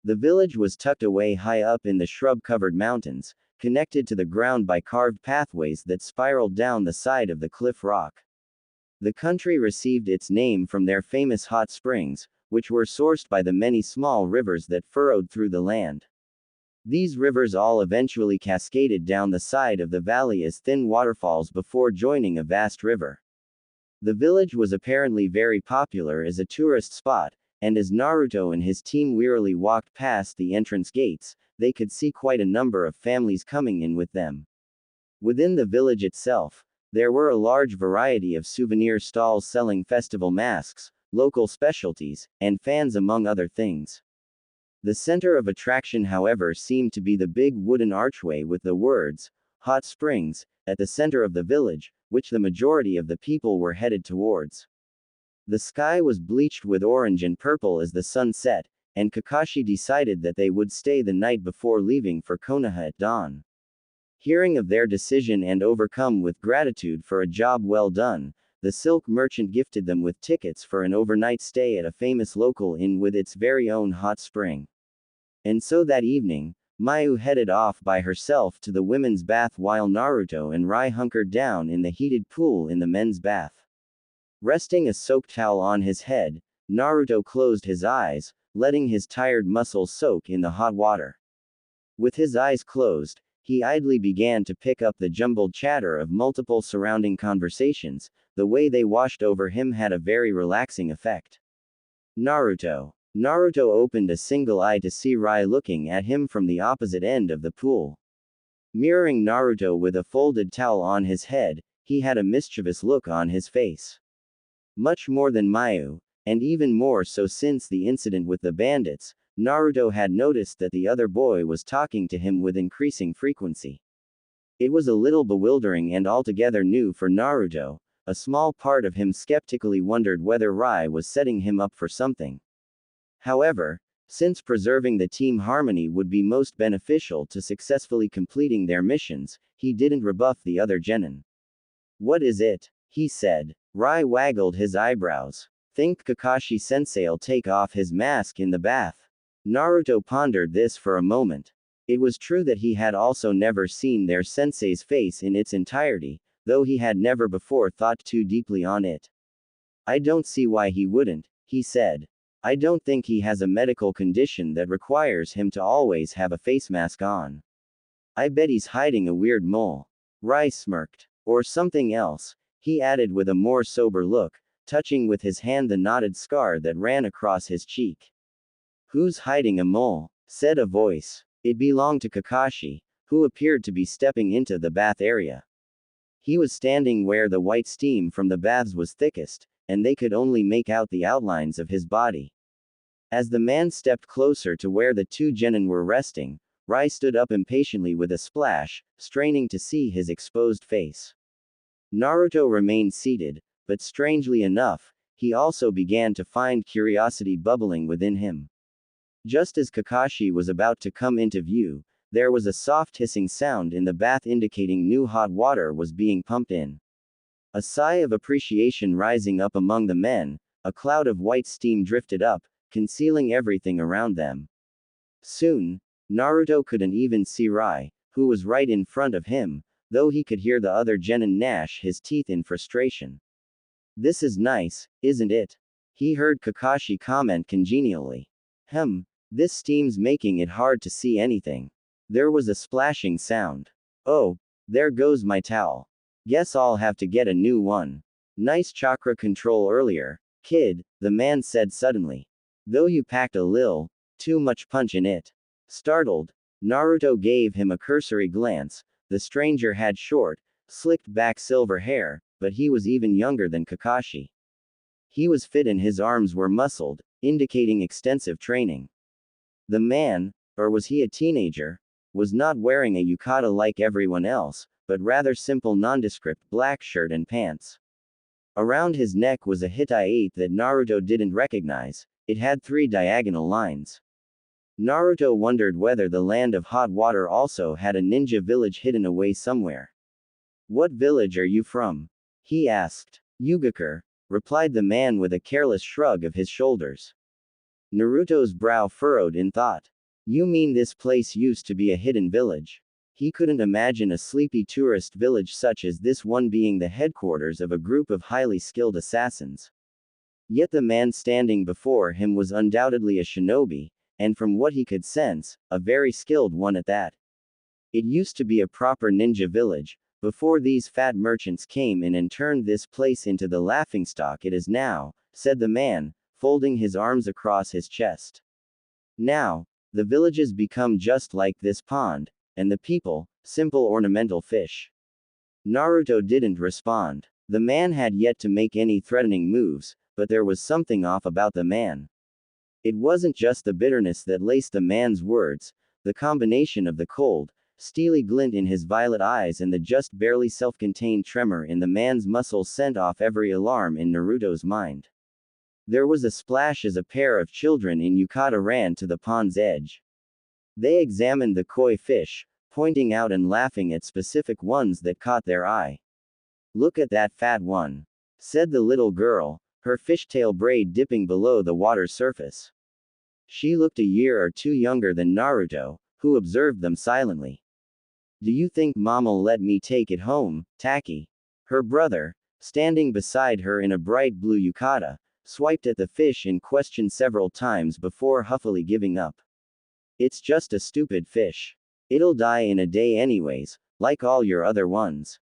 Speaker 1: The village was tucked away high up in the shrub-covered mountains, connected to the ground by carved pathways that spiraled down the side of the cliff rock. The country received its name from their famous hot springs, which were sourced by the many small rivers that furrowed through the land. These rivers all eventually cascaded down the side of the valley as thin waterfalls before joining a vast river. The village was apparently very popular as a tourist spot, and as Naruto and his team wearily walked past the entrance gates, they could see quite a number of families coming in with them. Within the village itself, there were a large variety of souvenir stalls selling festival masks, local specialties, and fans among other things. The center of attraction, however, seemed to be the big wooden archway with the words, "Hot Springs," at the center of the village, which the majority of the people were headed towards. The sky was bleached with orange and purple as the sun set, and Kakashi decided that they would stay the night before leaving for Konoha at dawn. Hearing of their decision and overcome with gratitude for a job well done, the silk merchant gifted them with tickets for an overnight stay at a famous local inn with its very own hot spring. And so that evening, Mayu headed off by herself to the women's bath while Naruto and Rai hunkered down in the heated pool in the men's bath. Resting a soaked towel on his head, Naruto closed his eyes, letting his tired muscles soak in the hot water. With his eyes closed, he idly began to pick up the jumbled chatter of multiple surrounding conversations. The way they washed over him had a very relaxing effect. Naruto. Naruto opened a single eye to see Rai looking at him from the opposite end of the pool. Mirroring Naruto with a folded towel on his head, he had a mischievous look on his face. Much more than Mayu, and even more so since the incident with the bandits, Naruto had noticed that the other boy was talking to him with increasing frequency. It was a little bewildering and altogether new for Naruto. A small part of him skeptically wondered whether Rai was setting him up for something. However, since preserving the team harmony would be most beneficial to successfully completing their missions, he didn't rebuff the other genin. What is it? He said. Rai waggled his eyebrows. Think Kakashi-sensei'll take off his mask in the bath. Naruto pondered this for a moment. It was true that he had also never seen their sensei's face in its entirety, though he had never before thought too deeply on it. I don't see why he wouldn't, he said. I don't think he has a medical condition that requires him to always have a face mask on. I bet he's hiding a weird mole. Rai smirked. Or something else, he added with a more sober look, touching with his hand the knotted scar that ran across his cheek. Who's hiding a mole? Said a voice. It belonged to Kakashi, who appeared to be stepping into the bath area. He was standing where the white steam from the baths was thickest, and they could only make out the outlines of his body. As the man stepped closer to where the two genin were resting, Rai stood up impatiently with a splash, straining to see his exposed face. Naruto remained seated, but strangely enough, he also began to find curiosity bubbling within him. Just as Kakashi was about to come into view, there was a soft hissing sound in the bath indicating new hot water was being pumped in. A sigh of appreciation rising up among the men, a cloud of white steam drifted up, concealing everything around them. Soon, Naruto couldn't even see Rai, who was right in front of him, though he could hear the other genin gnash his teeth in frustration. This is nice, isn't it? He heard Kakashi comment congenially. This steam's making it hard to see anything. There was a splashing sound. Oh, there goes my towel. Guess I'll have to get a new one. Nice chakra control earlier, kid, the man said suddenly. Though you packed a lil, too much punch in it. Startled, Naruto gave him a cursory glance. The stranger had short, slicked back silver hair, but he was even younger than Kakashi. He was fit and his arms were muscled, indicating extensive training. The man, or was he a teenager, was not wearing a yukata like everyone else, but rather simple nondescript black shirt and pants. Around his neck was a hitai that Naruto didn't recognize. It had 3 diagonal lines. Naruto wondered whether the land of hot water also had a ninja village hidden away somewhere. What village are you from? He asked. Yugakure, replied the man with a careless shrug of his shoulders. Naruto's brow furrowed in thought. You mean this place used to be a hidden village? He couldn't imagine a sleepy tourist village such as this one being the headquarters of a group of highly skilled assassins. Yet the man standing before him was undoubtedly a shinobi, and from what he could sense, a very skilled one at that. It used to be a proper ninja village, before these fat merchants came in and turned this place into the laughingstock it is now, said the man, folding his arms across his chest. Now, the villages become just like this pond, and the people, simple ornamental fish. Naruto didn't respond. The man had yet to make any threatening moves, but there was something off about the man. It wasn't just the bitterness that laced the man's words, the combination of the cold, steely glint in his violet eyes and the just barely self-contained tremor in the man's muscles sent off every alarm in Naruto's mind. There was a splash as a pair of children in yukata ran to the pond's edge. They examined the koi fish, pointing out and laughing at specific ones that caught their eye. "Look at that fat one," said the little girl, her fishtail braid dipping below the water's surface. She looked a year or two younger than Naruto, who observed them silently. "Do you think Mom'll let me take it home, Taki?" Her brother, standing beside her in a bright blue yukata, swiped at the fish in question several times before huffily giving up. "It's just a stupid fish. It'll die in a day anyways, like all your other ones."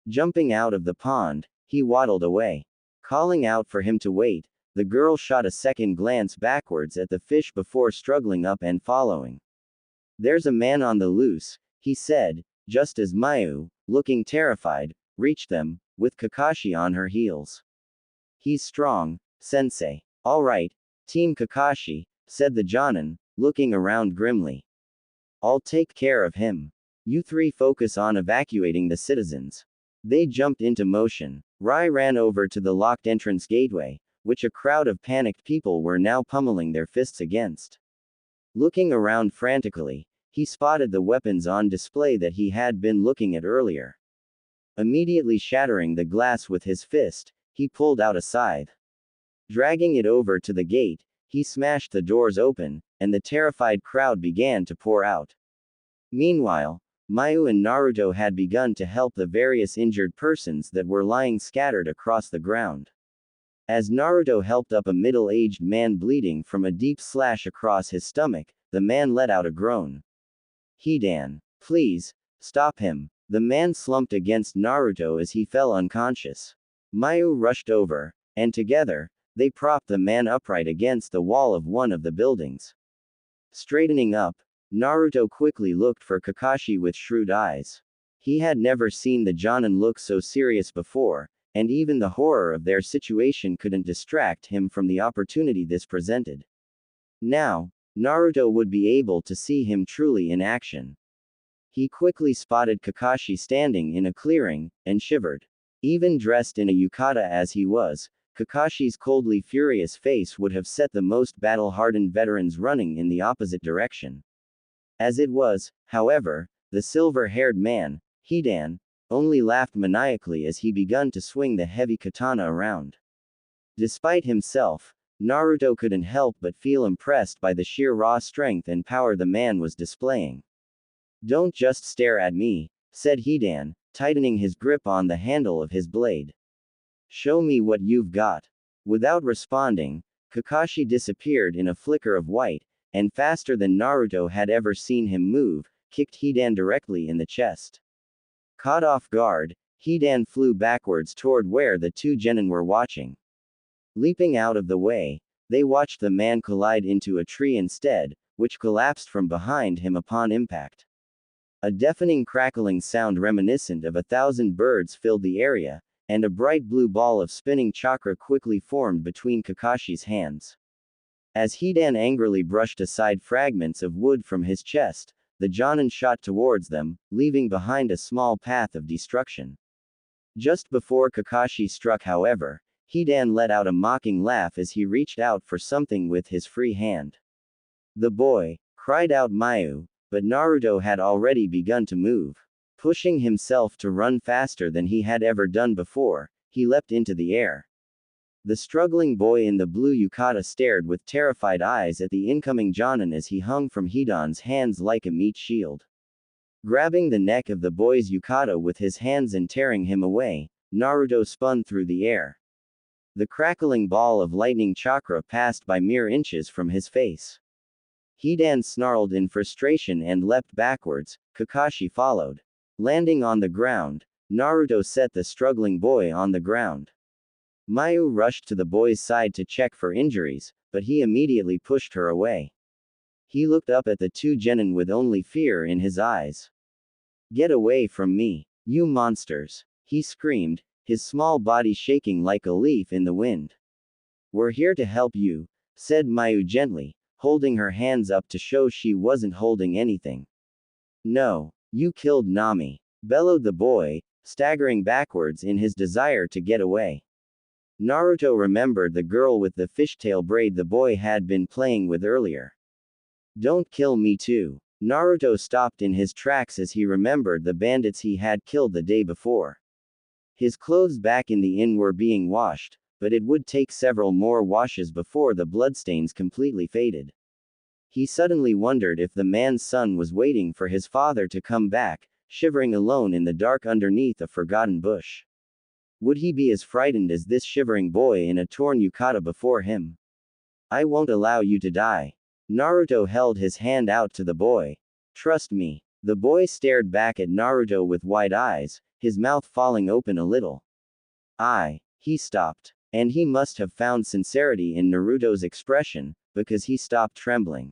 Speaker 1: Jumping out of the pond, he waddled away. Calling out for him to wait, the girl shot a second glance backwards at the fish before struggling up and following. "There's a man on the loose," he said, just as Mayu, looking terrified, reached them, with Kakashi on her heels. "He's strong, sensei." "All right, Team Kakashi," said the Jonin, looking around grimly. "I'll take care of him. You three focus on evacuating the citizens." They jumped into motion. Rai ran over to the locked entrance gateway, which a crowd of panicked people were now pummeling their fists against. Looking around frantically, he spotted the weapons on display that he had been looking at earlier. Immediately shattering the glass with his fist, he pulled out a scythe. Dragging it over to the gate, he smashed the doors open, and the terrified crowd began to pour out. Meanwhile, Mayu and Naruto had begun to help the various injured persons that were lying scattered across the ground. As Naruto helped up a middle-aged man bleeding from a deep slash across his stomach, the man let out a groan. "Hidan, please, stop him." The man slumped against Naruto as he fell unconscious. Mayu rushed over, and together, they propped the man upright against the wall of one of the buildings. Straightening up, Naruto quickly looked for Kakashi with shrewd eyes. He had never seen the Jonin look so serious before, and even the horror of their situation couldn't distract him from the opportunity this presented. Now, Naruto would be able to see him truly in action. He quickly spotted Kakashi standing in a clearing, and shivered. Even dressed in a yukata as he was, Kakashi's coldly furious face would have set the most battle-hardened veterans running in the opposite direction. As it was, however, the silver-haired man, Hidan, only laughed maniacally as he began to swing the heavy katana around. Despite himself, Naruto couldn't help but feel impressed by the sheer raw strength and power the man was displaying. "Don't just stare at me," said Hidan, tightening his grip on the handle of his blade. "Show me what you've got." Without responding, Kakashi disappeared in a flicker of white, and faster than Naruto had ever seen him move, kicked Hidan directly in the chest. Caught off guard, Hidan flew backwards toward where the two genin were watching. Leaping out of the way, they watched the man collide into a tree instead, which collapsed from behind him upon impact. A deafening crackling sound reminiscent of 1,000 birds filled the area, and a bright blue ball of spinning chakra quickly formed between Kakashi's hands. As Hidan angrily brushed aside fragments of wood from his chest, the Jonin shot towards them, leaving behind a small path of destruction. Just before Kakashi struck, however, Hidan let out a mocking laugh as he reached out for something with his free hand. "The boy!" cried out Mayu, but Naruto had already begun to move. Pushing himself to run faster than he had ever done before, he leapt into the air. The struggling boy in the blue yukata stared with terrified eyes at the incoming Jonin as he hung from Hidan's hands like a meat shield. Grabbing the neck of the boy's yukata with his hands and tearing him away, Naruto spun through the air. The crackling ball of lightning chakra passed by mere inches from his face. Hidan snarled in frustration and leapt backwards, Kakashi followed. Landing on the ground, Naruto set the struggling boy on the ground. Mayu rushed to the boy's side to check for injuries, but he immediately pushed her away. He looked up at the two genin with only fear in his eyes. "Get away from me, you monsters!" he screamed, his small body shaking like a leaf in the wind. "We're here to help you," said Mayu gently, holding her hands up to show she wasn't holding anything. "No, you killed Nami," bellowed the boy, staggering backwards in his desire to get away. Naruto remembered the girl with the fishtail braid the boy had been playing with earlier. "Don't kill me too," Naruto stopped in his tracks as he remembered the bandits he had killed the day before. His clothes back in the inn were being washed, but it would take several more washes before the bloodstains completely faded. He suddenly wondered if the man's son was waiting for his father to come back, shivering alone in the dark underneath a forgotten bush. Would he be as frightened as this shivering boy in a torn yukata before him? I won't allow you to die. Naruto held his hand out to the boy. Trust me. The boy stared back at Naruto with wide eyes, his mouth falling open a little. He stopped. And he must have found sincerity in Naruto's expression, because he stopped trembling.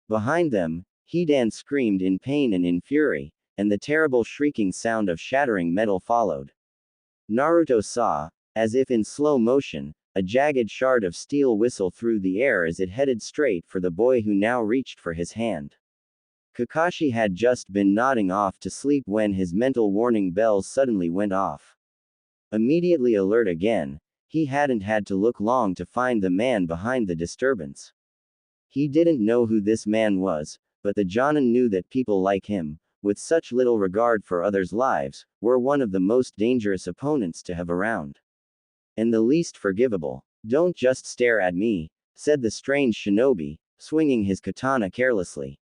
Speaker 1: Behind them, Hidan screamed in pain and in fury, and the terrible shrieking sound of shattering metal followed. Naruto saw, as if in slow motion, a jagged shard of steel whistle through the air as it headed straight for the boy who now reached for his hand. Kakashi had just been nodding off to sleep when his mental warning bells suddenly went off. Immediately alert again, he hadn't had to look long to find the man behind the disturbance. He didn't know who this man was, but the Jonin knew that people like him, with such little regard for others' lives, were one of the most dangerous opponents to have around. And the least forgivable. Don't just stare at me, said the strange shinobi, swinging his katana carelessly.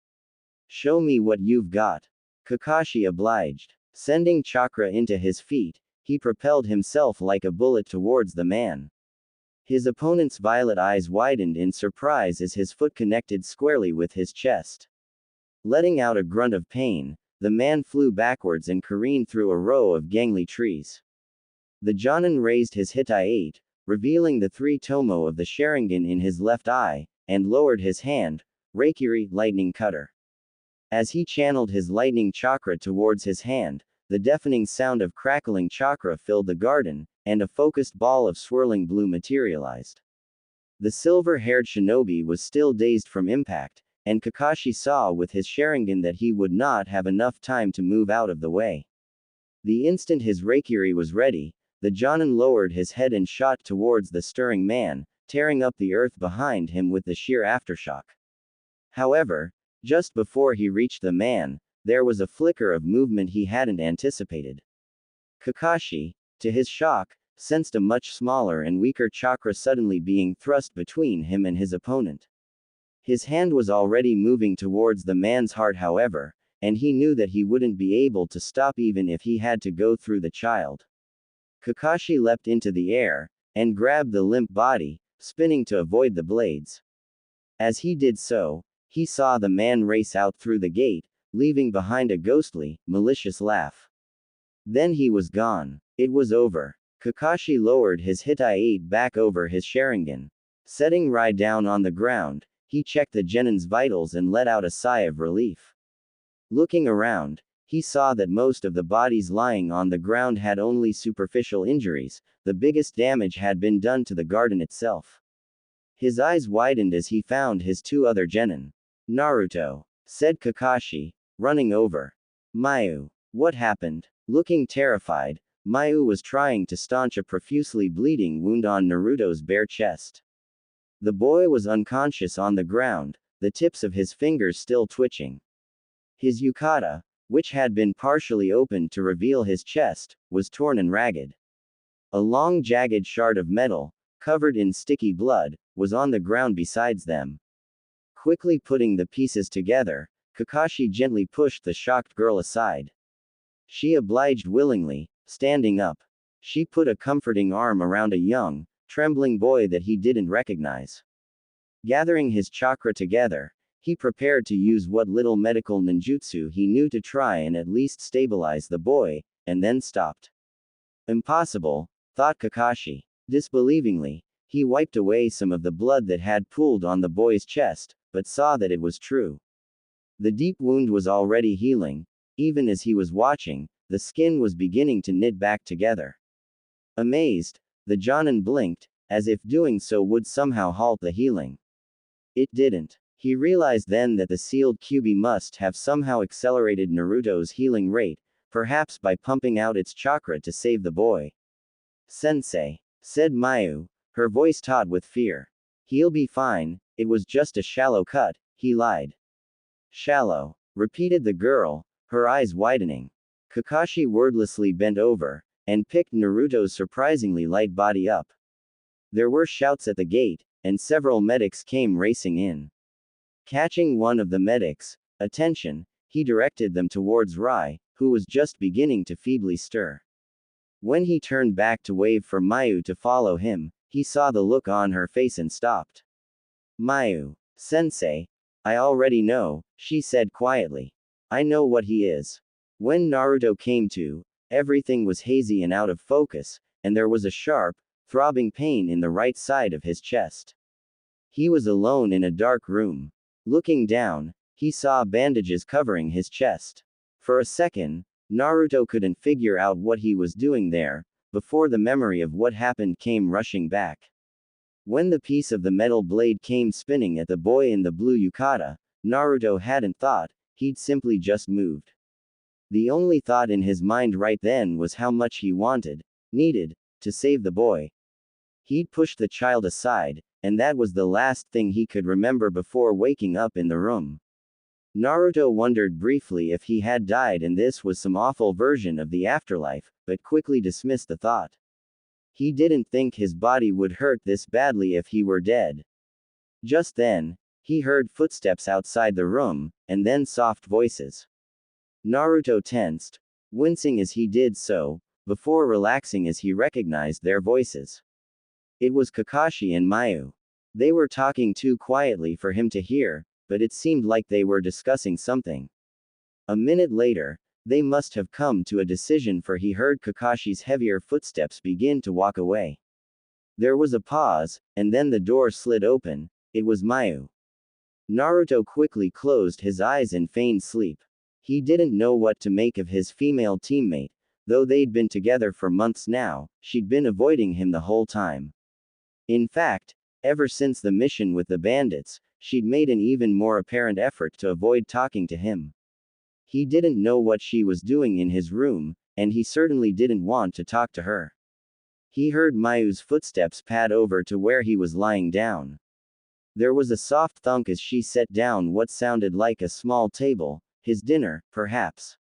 Speaker 1: Show me what you've got. Kakashi obliged. Sending chakra into his feet, he propelled himself like a bullet towards the man. His opponent's violet eyes widened in surprise as his foot connected squarely with his chest. Letting out a grunt of pain, the man flew backwards and careened through a row of gangly trees. The Jonin raised his Hitai-8, revealing the three tomo of the Sharingan in his left eye, and lowered his hand, Reikiri, lightning cutter. As he channeled his lightning chakra towards his hand, the deafening sound of crackling chakra filled the garden, and a focused ball of swirling blue materialized. The silver-haired shinobi was still dazed from impact, and Kakashi saw with his Sharingan that he would not have enough time to move out of the way. The instant his Reikiri was ready, the Jonin lowered his head and shot towards the stirring man, tearing up the earth behind him with the sheer aftershock. However, just before he reached the man, there was a flicker of movement he hadn't anticipated. Kakashi, to his shock, sensed a much smaller and weaker chakra suddenly being thrust between him and his opponent. His hand was already moving towards the man's heart, however, and he knew that he wouldn't be able to stop even if he had to go through the child. Kakashi leapt into the air, and grabbed the limp body, spinning to avoid the blades. As he did so, he saw the man race out through the gate, leaving behind a ghostly, malicious laugh. Then he was gone. It was over. Kakashi lowered his Hitai-8 back over his Sharingan. Setting Rai down on the ground, he checked the Genin's vitals and let out a sigh of relief. Looking around, he saw that most of the bodies lying on the ground had only superficial injuries, the biggest damage had been done to the garden itself. His eyes widened as he found his two other genin. Naruto, said Kakashi, running over. Mayu, what happened? Looking terrified, Mayu was trying to staunch a profusely bleeding wound on Naruto's bare chest. The boy was unconscious on the ground, the tips of his fingers still twitching. His yukata, which had been partially opened to reveal his chest, was torn and ragged. A long jagged shard of metal, covered in sticky blood, was on the ground besides them. Quickly putting the pieces together, Kakashi gently pushed the shocked girl aside. She obliged willingly, standing up. She put a comforting arm around a young, trembling boy that he didn't recognize. Gathering his chakra together, he prepared to use what little medical ninjutsu he knew to try and at least stabilize the boy, and then stopped. Impossible, thought Kakashi. Disbelievingly, he wiped away some of the blood that had pooled on the boy's chest, but saw that it was true. The deep wound was already healing. Even as he was watching, the skin was beginning to knit back together. Amazed, the Jonin blinked, as if doing so would somehow halt the healing. It didn't. He realized then that the sealed Kyuubi must have somehow accelerated Naruto's healing rate, perhaps by pumping out its chakra to save the boy. Sensei, said Mayu, her voice taut with fear. He'll be fine, it was just a shallow cut, he lied. Shallow. repeated the girl, her eyes widening. Kakashi wordlessly bent over, and picked Naruto's surprisingly light body up. There were shouts at the gate, and several medics came racing in. Catching one of the medics' attention, he directed them towards Rai, who was just beginning to feebly stir. When he turned back to wave for Mayu to follow him, he saw the look on her face and stopped. Mayu, sensei, I already know, she said quietly. I know what he is. When Naruto came to, everything was hazy and out of focus, and there was a sharp, throbbing pain in the right side of his chest. He was alone in a dark room. Looking down, he saw bandages covering his chest. For a second, Naruto couldn't figure out what he was doing there, before the memory of what happened came rushing back. When the piece of the metal blade came spinning at the boy in the blue yukata, Naruto hadn't thought, he'd simply just moved. The only thought in his mind right then was how much he needed, to save the boy. He'd pushed the child aside, and that was the last thing he could remember before waking up in the room. Naruto wondered briefly if he had died and this was some awful version of the afterlife, but quickly dismissed the thought. He didn't think his body would hurt this badly if he were dead. Just then, he heard footsteps outside the room, and then soft voices. Naruto tensed, wincing as he did so, before relaxing as he recognized their voices. It was Kakashi and Mayu. They were talking too quietly for him to hear, but it seemed like they were discussing something. A minute later, they must have come to a decision, for he heard Kakashi's heavier footsteps begin to walk away. There was a pause, and then the door slid open. It was Mayu. Naruto quickly closed his eyes and feigned sleep. He didn't know what to make of his female teammate. Though they'd been together for months now, she'd been avoiding him the whole time. In fact, ever since the mission with the bandits, she'd made an even more apparent effort to avoid talking to him. He didn't know what she was doing in his room, and he certainly didn't want to talk to her. He heard Mayu's footsteps pad over to where he was lying down. There was a soft thunk as she set down what sounded like a small table, his dinner, perhaps.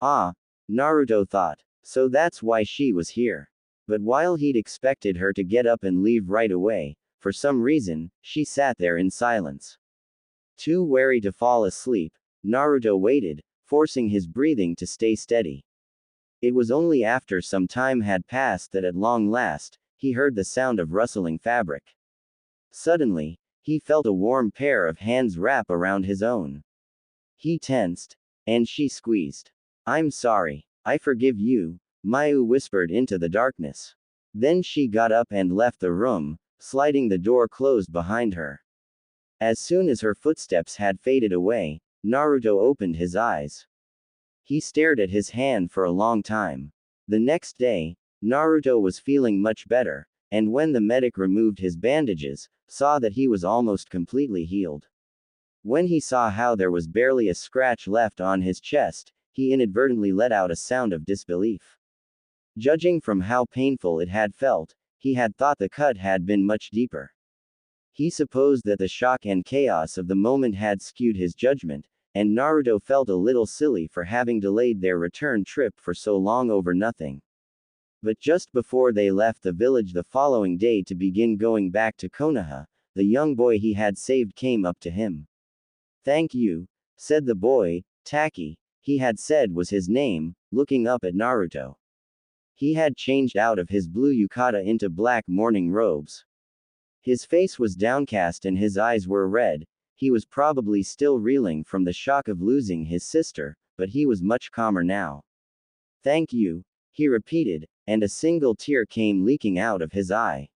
Speaker 1: Ah, Naruto thought, so that's why she was here. But while he'd expected her to get up and leave right away, for some reason, she sat there in silence. Too wary to fall asleep, Naruto waited, forcing his breathing to stay steady. It was only after some time had passed that at long last, he heard the sound of rustling fabric. Suddenly, he felt a warm pair of hands wrap around his own. He tensed, and she squeezed. I'm sorry, I forgive you, Mayu whispered into the darkness. Then she got up and left the room, sliding the door closed behind her. As soon as her footsteps had faded away, Naruto opened his eyes. He stared at his hand for a long time. The next day, Naruto was feeling much better, and when the medic removed his bandages, saw that he was almost completely healed. When he saw how there was barely a scratch left on his chest, he inadvertently let out a sound of disbelief. Judging from how painful it had felt, he had thought the cut had been much deeper. He supposed that the shock and chaos of the moment had skewed his judgment, and Naruto felt a little silly for having delayed their return trip for so long over nothing. But just before they left the village the following day to begin going back to Konoha, the young boy he had saved came up to him. Thank you, said the boy. Taki, he had said was his name, looking up at Naruto. He had changed out of his blue yukata into black mourning robes. His face was downcast and his eyes were red. He was probably still reeling from the shock of losing his sister, but he was much calmer now. Thank you, he repeated, and a single tear came leaking out of his eye.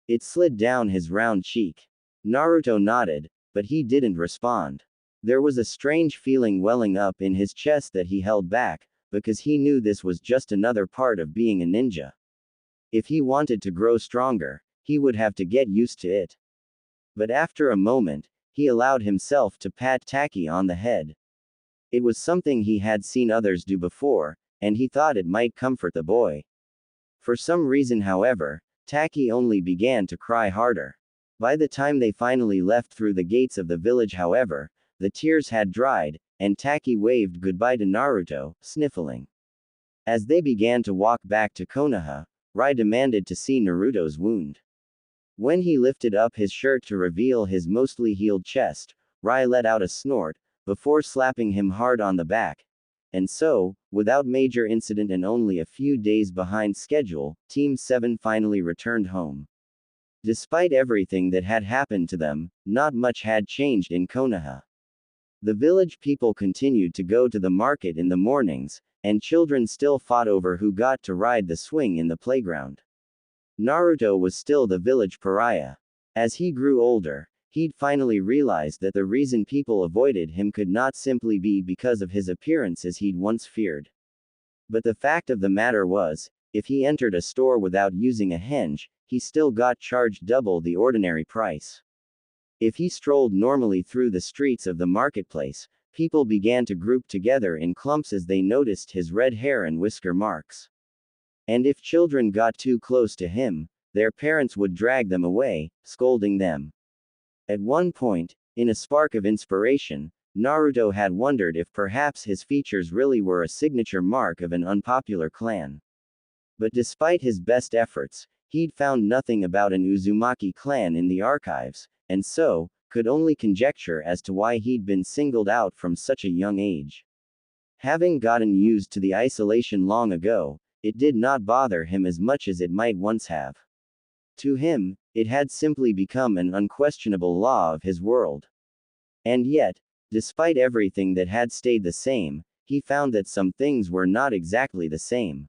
Speaker 1: It slid down his round cheek. Naruto nodded, but he didn't respond. There was a strange feeling welling up in his chest that he held back, because he knew this was just another part of being a ninja. If he wanted to grow stronger, he would have to get used to it. But after a moment, he allowed himself to pat Taki on the head. It was something he had seen others do before, and he thought it might comfort the boy. For some reason, however, Taki only began to cry harder. By the time they finally left through the gates of the village, however, the tears had dried, and Taki waved goodbye to Naruto, sniffling. As they began to walk back to Konoha, Rai demanded to see Naruto's wound. When he lifted up his shirt to reveal his mostly healed chest, Rai let out a snort, before slapping him hard on the back. And so, without major incident and only a few days behind schedule, Team 7 finally returned home. Despite everything that had happened to them, not much had changed in Konoha. The village people continued to go to the market in the mornings, and children still fought over who got to ride the swing in the playground. Naruto was still the village pariah. As he grew older, he'd finally realized that the reason people avoided him could not simply be because of his appearance as he'd once feared. But the fact of the matter was, if he entered a store without using a henge, he still got charged double the ordinary price. If he strolled normally through the streets of the marketplace, people began to group together in clumps as they noticed his red hair and whisker marks. And if children got too close to him, their parents would drag them away, scolding them. At one point, in a spark of inspiration, Naruto had wondered if perhaps his features really were a signature mark of an unpopular clan. But despite his best efforts, he'd found nothing about an Uzumaki clan in the archives, and so, could only conjecture as to why he'd been singled out from such a young age. Having gotten used to the isolation long ago, it did not bother him as much as it might once have. To him, it had simply become an unquestionable law of his world. And yet, despite everything that had stayed the same, he found that some things were not exactly the same.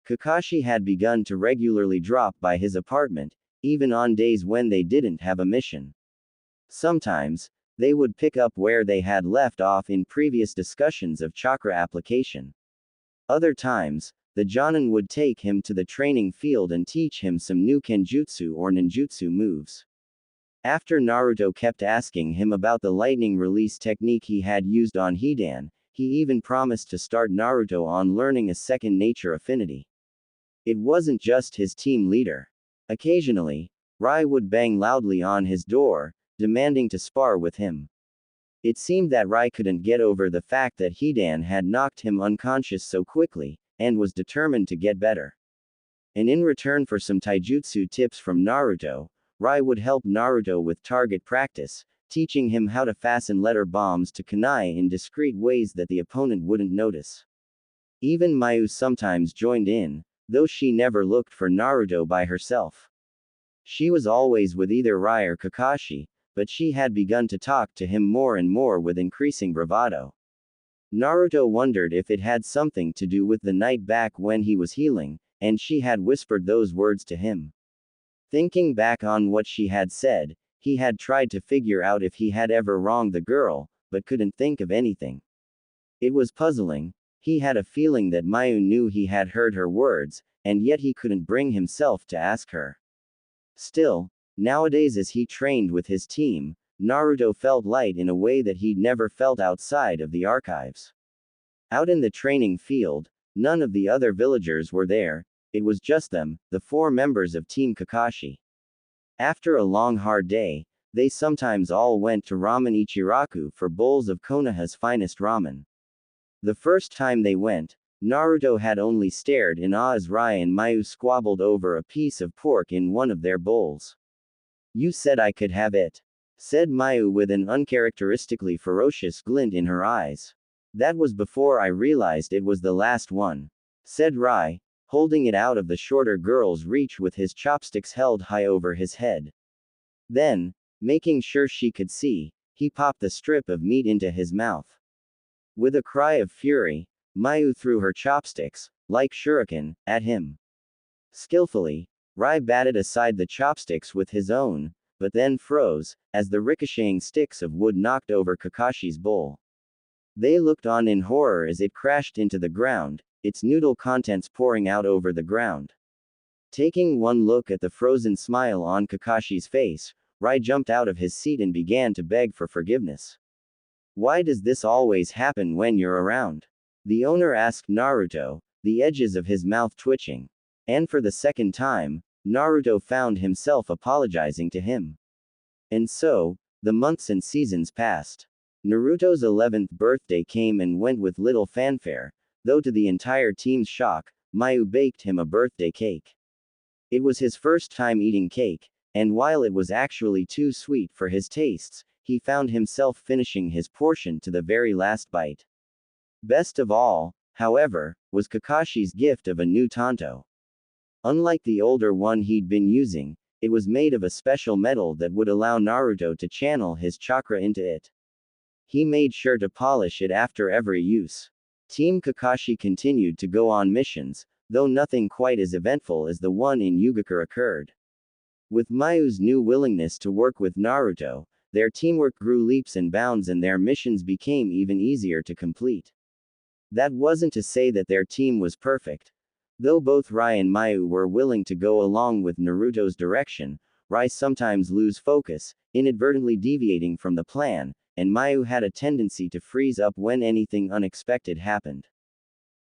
Speaker 1: Kakashi had begun to regularly drop by his apartment, even on days when they didn't have a mission. Sometimes, they would pick up where they had left off in previous discussions of chakra application. Other times, the Jonin would take him to the training field and teach him some new kenjutsu or ninjutsu moves. After Naruto kept asking him about the lightning release technique he had used on Hidan, he even promised to start Naruto on learning a second nature affinity. It wasn't just his team leader. Occasionally, Rai would bang loudly on his door, demanding to spar with him. It seemed that Rai couldn't get over the fact that Hidan had knocked him unconscious so quickly, and was determined to get better. And in return for some taijutsu tips from Naruto, Rai would help Naruto with target practice, teaching him how to fasten letter bombs to kunai in discreet ways that the opponent wouldn't notice. Even Mayu sometimes joined in, though she never looked for Naruto by herself. She was always with either Rai or Kakashi, but she had begun to talk to him more and more with increasing bravado. Naruto wondered if it had something to do with the night back when he was healing, and she had whispered those words to him. Thinking back on what she had said, he had tried to figure out if he had ever wronged the girl, but couldn't think of anything. It was puzzling. He had a feeling that Mayu knew he had heard her words, and yet he couldn't bring himself to ask her. Still, nowadays as he trained with his team, Naruto felt light in a way that he'd never felt outside of the archives. Out in the training field, none of the other villagers were there, it was just them, the 4 members of Team Kakashi. After a long hard day, they sometimes all went to Ramen Ichiraku for bowls of Konoha's finest ramen. The first time they went, Naruto had only stared in awe as Rai and Mayu squabbled over a piece of pork in one of their bowls. "You said I could have it," said Mayu with an uncharacteristically ferocious glint in her eyes. "That was before I realized it was the last one," said Rai, holding it out of the shorter girl's reach with his chopsticks held high over his head. Then, making sure she could see, he popped the strip of meat into his mouth. With a cry of fury, Mayu threw her chopsticks, like shuriken, at him. Skillfully, Rai batted aside the chopsticks with his own, but then froze, as the ricocheting sticks of wood knocked over Kakashi's bowl. They looked on in horror as it crashed into the ground, its noodle contents pouring out over the ground. Taking one look at the frozen smile on Kakashi's face, Rai jumped out of his seat and began to beg for forgiveness. "Why does this always happen when you're around?" the owner asked Naruto, the edges of his mouth twitching. And for the second time, Naruto found himself apologizing to him. And so, the months and seasons passed. Naruto's 11th birthday came and went with little fanfare, though to the entire team's shock, Mayu baked him a birthday cake. It was his first time eating cake, and while it was actually too sweet for his tastes, he found himself finishing his portion to the very last bite. Best of all, however, was Kakashi's gift of a new tanto. Unlike the older one he'd been using, it was made of a special metal that would allow Naruto to channel his chakra into it. He made sure to polish it after every use. Team Kakashi continued to go on missions, though nothing quite as eventful as the one in Yugakure occurred. With Mayu's new willingness to work with Naruto, their teamwork grew leaps and bounds and their missions became even easier to complete. That wasn't to say that their team was perfect. Though both Rai and Mayu were willing to go along with Naruto's direction, Rai sometimes lose focus, inadvertently deviating from the plan, and Mayu had a tendency to freeze up when anything unexpected happened.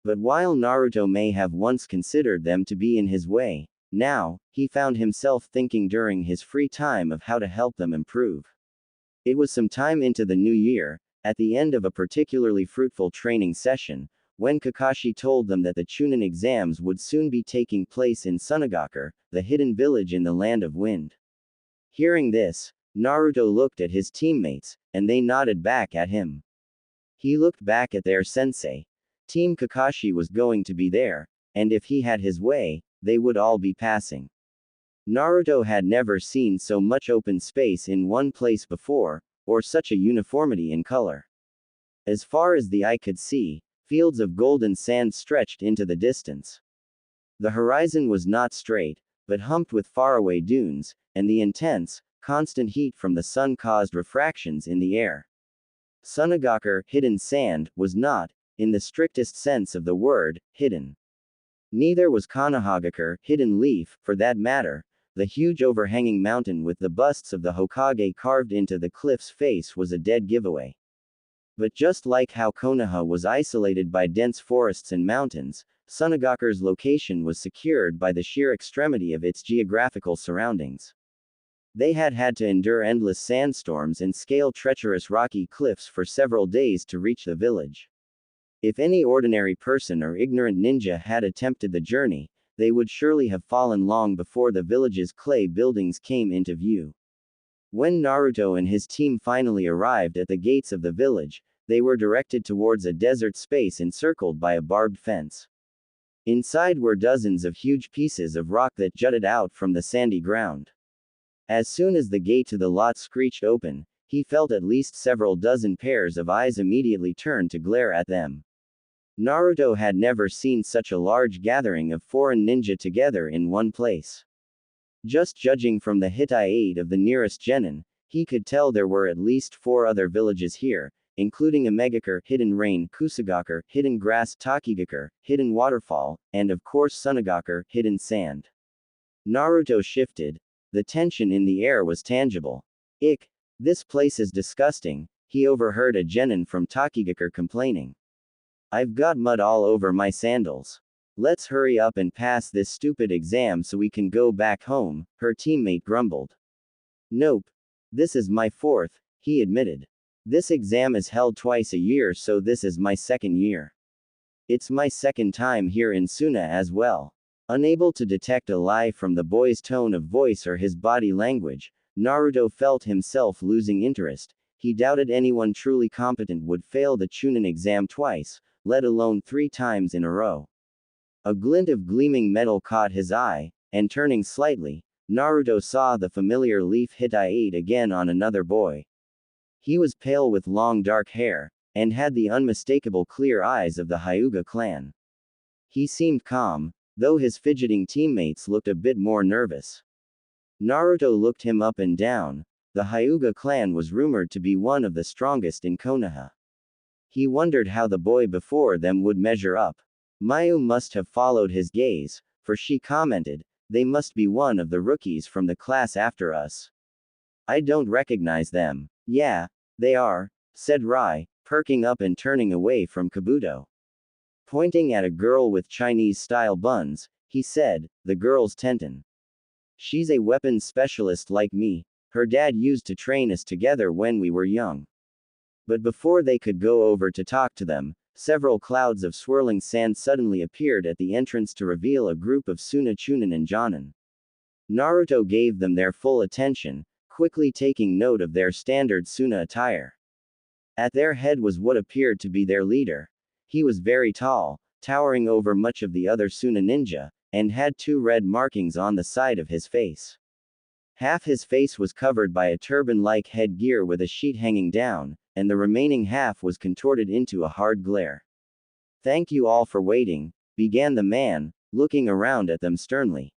Speaker 1: But while Naruto may have once considered them to be in his way, now, he found himself thinking during his free time of how to help them improve. It was some time into the new year, at the end of a particularly fruitful training session, when Kakashi told them that the Chunin exams would soon be taking place in Sunagakure, the hidden village in the Land of Wind. Hearing this, Naruto looked at his teammates, and they nodded back at him. He looked back at their sensei. Team Kakashi was going to be there, and if he had his way, they would all be passing. Naruto had never seen so much open space in one place before, or such a uniformity in color. As far as the eye could see, fields of golden sand stretched into the distance. The horizon was not straight, but humped with faraway dunes, and the intense, constant heat from the sun caused refractions in the air. Sunagakure, hidden sand, was not, in the strictest sense of the word, hidden. Neither was Konohagakure, hidden leaf, for that matter. The huge overhanging mountain with the busts of the Hokage carved into the cliff's face was a dead giveaway. But just like how Konoha was isolated by dense forests and mountains, Sunagakure's location was secured by the sheer extremity of its geographical surroundings. They had had to endure endless sandstorms and scale treacherous rocky cliffs for several days to reach the village. If any ordinary person or ignorant ninja had attempted the journey, they would surely have fallen long before the village's clay buildings came into view. When Naruto and his team finally arrived at the gates of the village, they were directed towards a desert space encircled by a barbed fence. Inside were dozens of huge pieces of rock that jutted out from the sandy ground. As soon as the gate to the lot screeched open, he felt at least several dozen pairs of eyes immediately turn to glare at them. Naruto had never seen such a large gathering of foreign ninja together in one place. Just judging from the Hittite of the nearest genin, he could tell there were at least 4 other villages here, including Amegakure, Hidden Rain, Kusagakure, Hidden Grass, Takigakure, Hidden Waterfall, and of course Sunagakure, Hidden Sand. Naruto shifted. The tension in the air was tangible. Ick! This place is disgusting, he overheard a genin from Takigakure complaining. I've got mud all over my sandals. Let's hurry up and pass this stupid exam so we can go back home, her teammate grumbled. Nope. This is my 4th, he admitted. This exam is held twice a year, so this is my 2nd year. It's my 2nd time here in Suna as well. Unable to detect a lie from the boy's tone of voice or his body language, Naruto felt himself losing interest. He doubted anyone truly competent would fail the Chunin exam twice, let alone 3 times in a row. A glint of gleaming metal caught his eye, and turning slightly, Naruto saw the familiar leaf Hittite again on another boy. He was pale with long dark hair, and had the unmistakable clear eyes of the Hyuga clan. He seemed calm, though his fidgeting teammates looked a bit more nervous. Naruto looked him up and down. The Hyuga clan was rumored to be one of the strongest in Konoha. He wondered how the boy before them would measure up. Mayu must have followed his gaze, for she commented, they must be one of the rookies from the class after us. I don't recognize them. Yeah, they are, said Rai, perking up and turning away from Kabuto. Pointing at a girl with Chinese-style buns, he said, the girl's Tenten. She's a weapons specialist like me. Her dad used to train us together when we were young. But before they could go over to talk to them, several clouds of swirling sand suddenly appeared at the entrance to reveal a group of Suna Chunin and Jonin. Naruto gave them their full attention, quickly taking note of their standard Suna attire. At their head was what appeared to be their leader. He was very tall, towering over much of the other Suna ninja, and had two red markings on the side of his face. Half his face was covered by a turban-like headgear with a sheet hanging down, and the remaining half was contorted into a hard glare. "Thank you all for waiting," began the man, looking around at them sternly.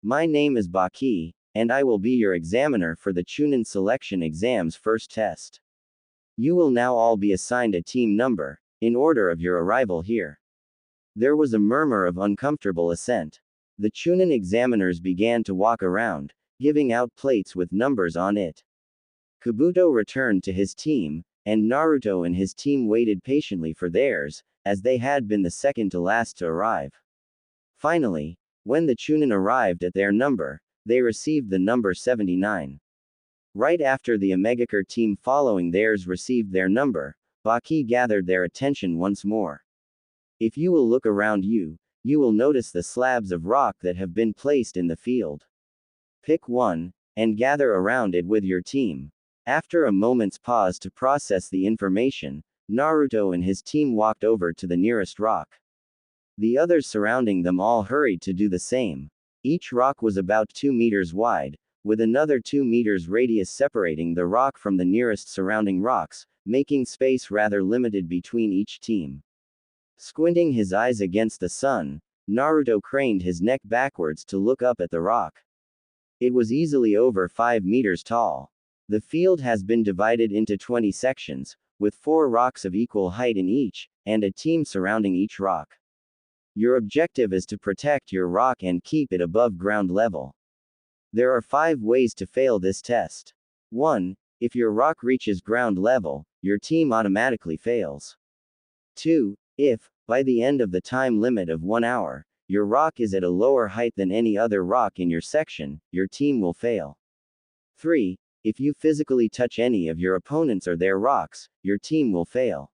Speaker 1: "My name is Baki, and I will be your examiner for the Chunin selection exam's first test. You will now all be assigned a team number, in order of your arrival here." There was a murmur of uncomfortable assent. The Chunin examiners began to walk around, giving out plates with numbers on it. Kabuto returned to his team, and Naruto and his team waited patiently for theirs, as they had been the second to last to arrive. Finally, when the Chunin arrived at their number, they received the number 79. Right after the Omegakure team following theirs received their number, Baki gathered their attention once more. "If you will look around you, you will notice the slabs of rock that have been placed in the field. Pick one, and gather around it with your team." After a moment's pause to process the information, Naruto and his team walked over to the nearest rock. The others surrounding them all hurried to do the same. Each rock was about 2 meters wide, with another 2 meters radius separating the rock from the nearest surrounding rocks, making space rather limited between each team. Squinting his eyes against the sun, Naruto craned his neck backwards to look up at the rock. It was easily over 5 meters tall. The field has been divided into 20 sections, with 4 rocks of equal height in each, and a team surrounding each rock. Your objective is to protect your rock and keep it above ground level. There are 5 ways to fail this test. 1. If your rock reaches ground level, your team automatically fails. 2. If, by the end of the time limit of 1 hour, your rock is at a lower height than any other rock in your section, your team will fail. 3. If you physically touch any of your opponents or their rocks, your team will fail.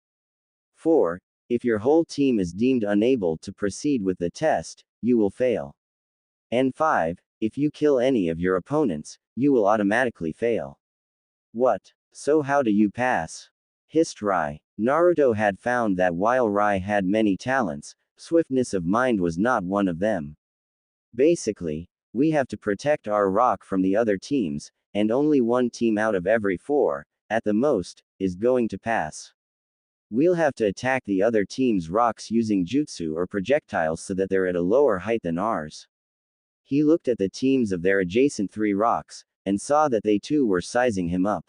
Speaker 1: 4. If your whole team is deemed unable to proceed with the test, you will fail. And 5. If you kill any of your opponents, you will automatically fail. What? So how do you pass? Hissed Rai. Naruto had found that while Rai had many talents, swiftness of mind was not one of them. Basically, we have to protect our rock from the other teams, and only one team out of every 4, at the most, is going to pass. We'll have to attack the other team's rocks using jutsu or projectiles so that they're at a lower height than ours. He looked at the teams of their adjacent 3 rocks, and saw that they too were sizing him up.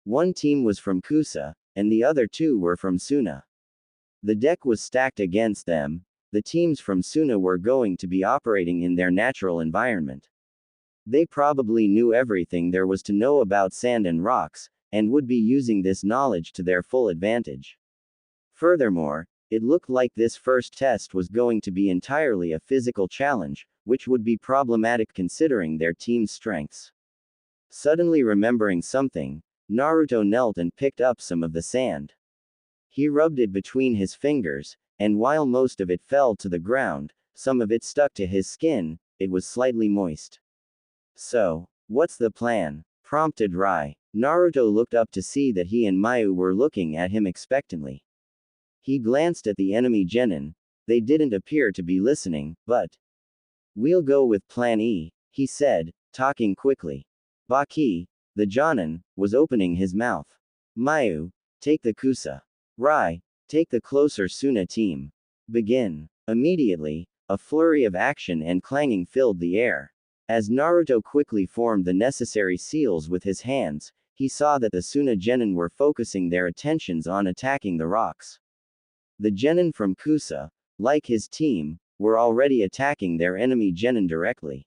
Speaker 1: One team was from Kusa, and the other 2 were from Suna. The deck was stacked against them. The teams from Suna were going to be operating in their natural environment. They probably knew everything there was to know about sand and rocks, and would be using this knowledge to their full advantage. Furthermore, it looked like this first test was going to be entirely a physical challenge, which would be problematic considering their team's strengths. Suddenly remembering something, Naruto knelt and picked up some of the sand. He rubbed it between his fingers, and while most of it fell to the ground, some of it stuck to his skin. It was slightly moist. "So, what's the plan?" prompted Rai. Naruto looked up to see that he and Mayu were looking at him expectantly. He glanced at the enemy genin. They didn't appear to be listening, but "We'll go with Plan E," he said, talking quickly. Baki, the Jonin, was opening his mouth. "Mayu, take the Kusa. Rai, take the closer Suna team. Begin." Immediately, a flurry of action and clanging filled the air. As Naruto quickly formed the necessary seals with his hands, he saw that the Suna genin were focusing their attentions on attacking the rocks. The genin from Kusa, like his team, were already attacking their enemy genin directly.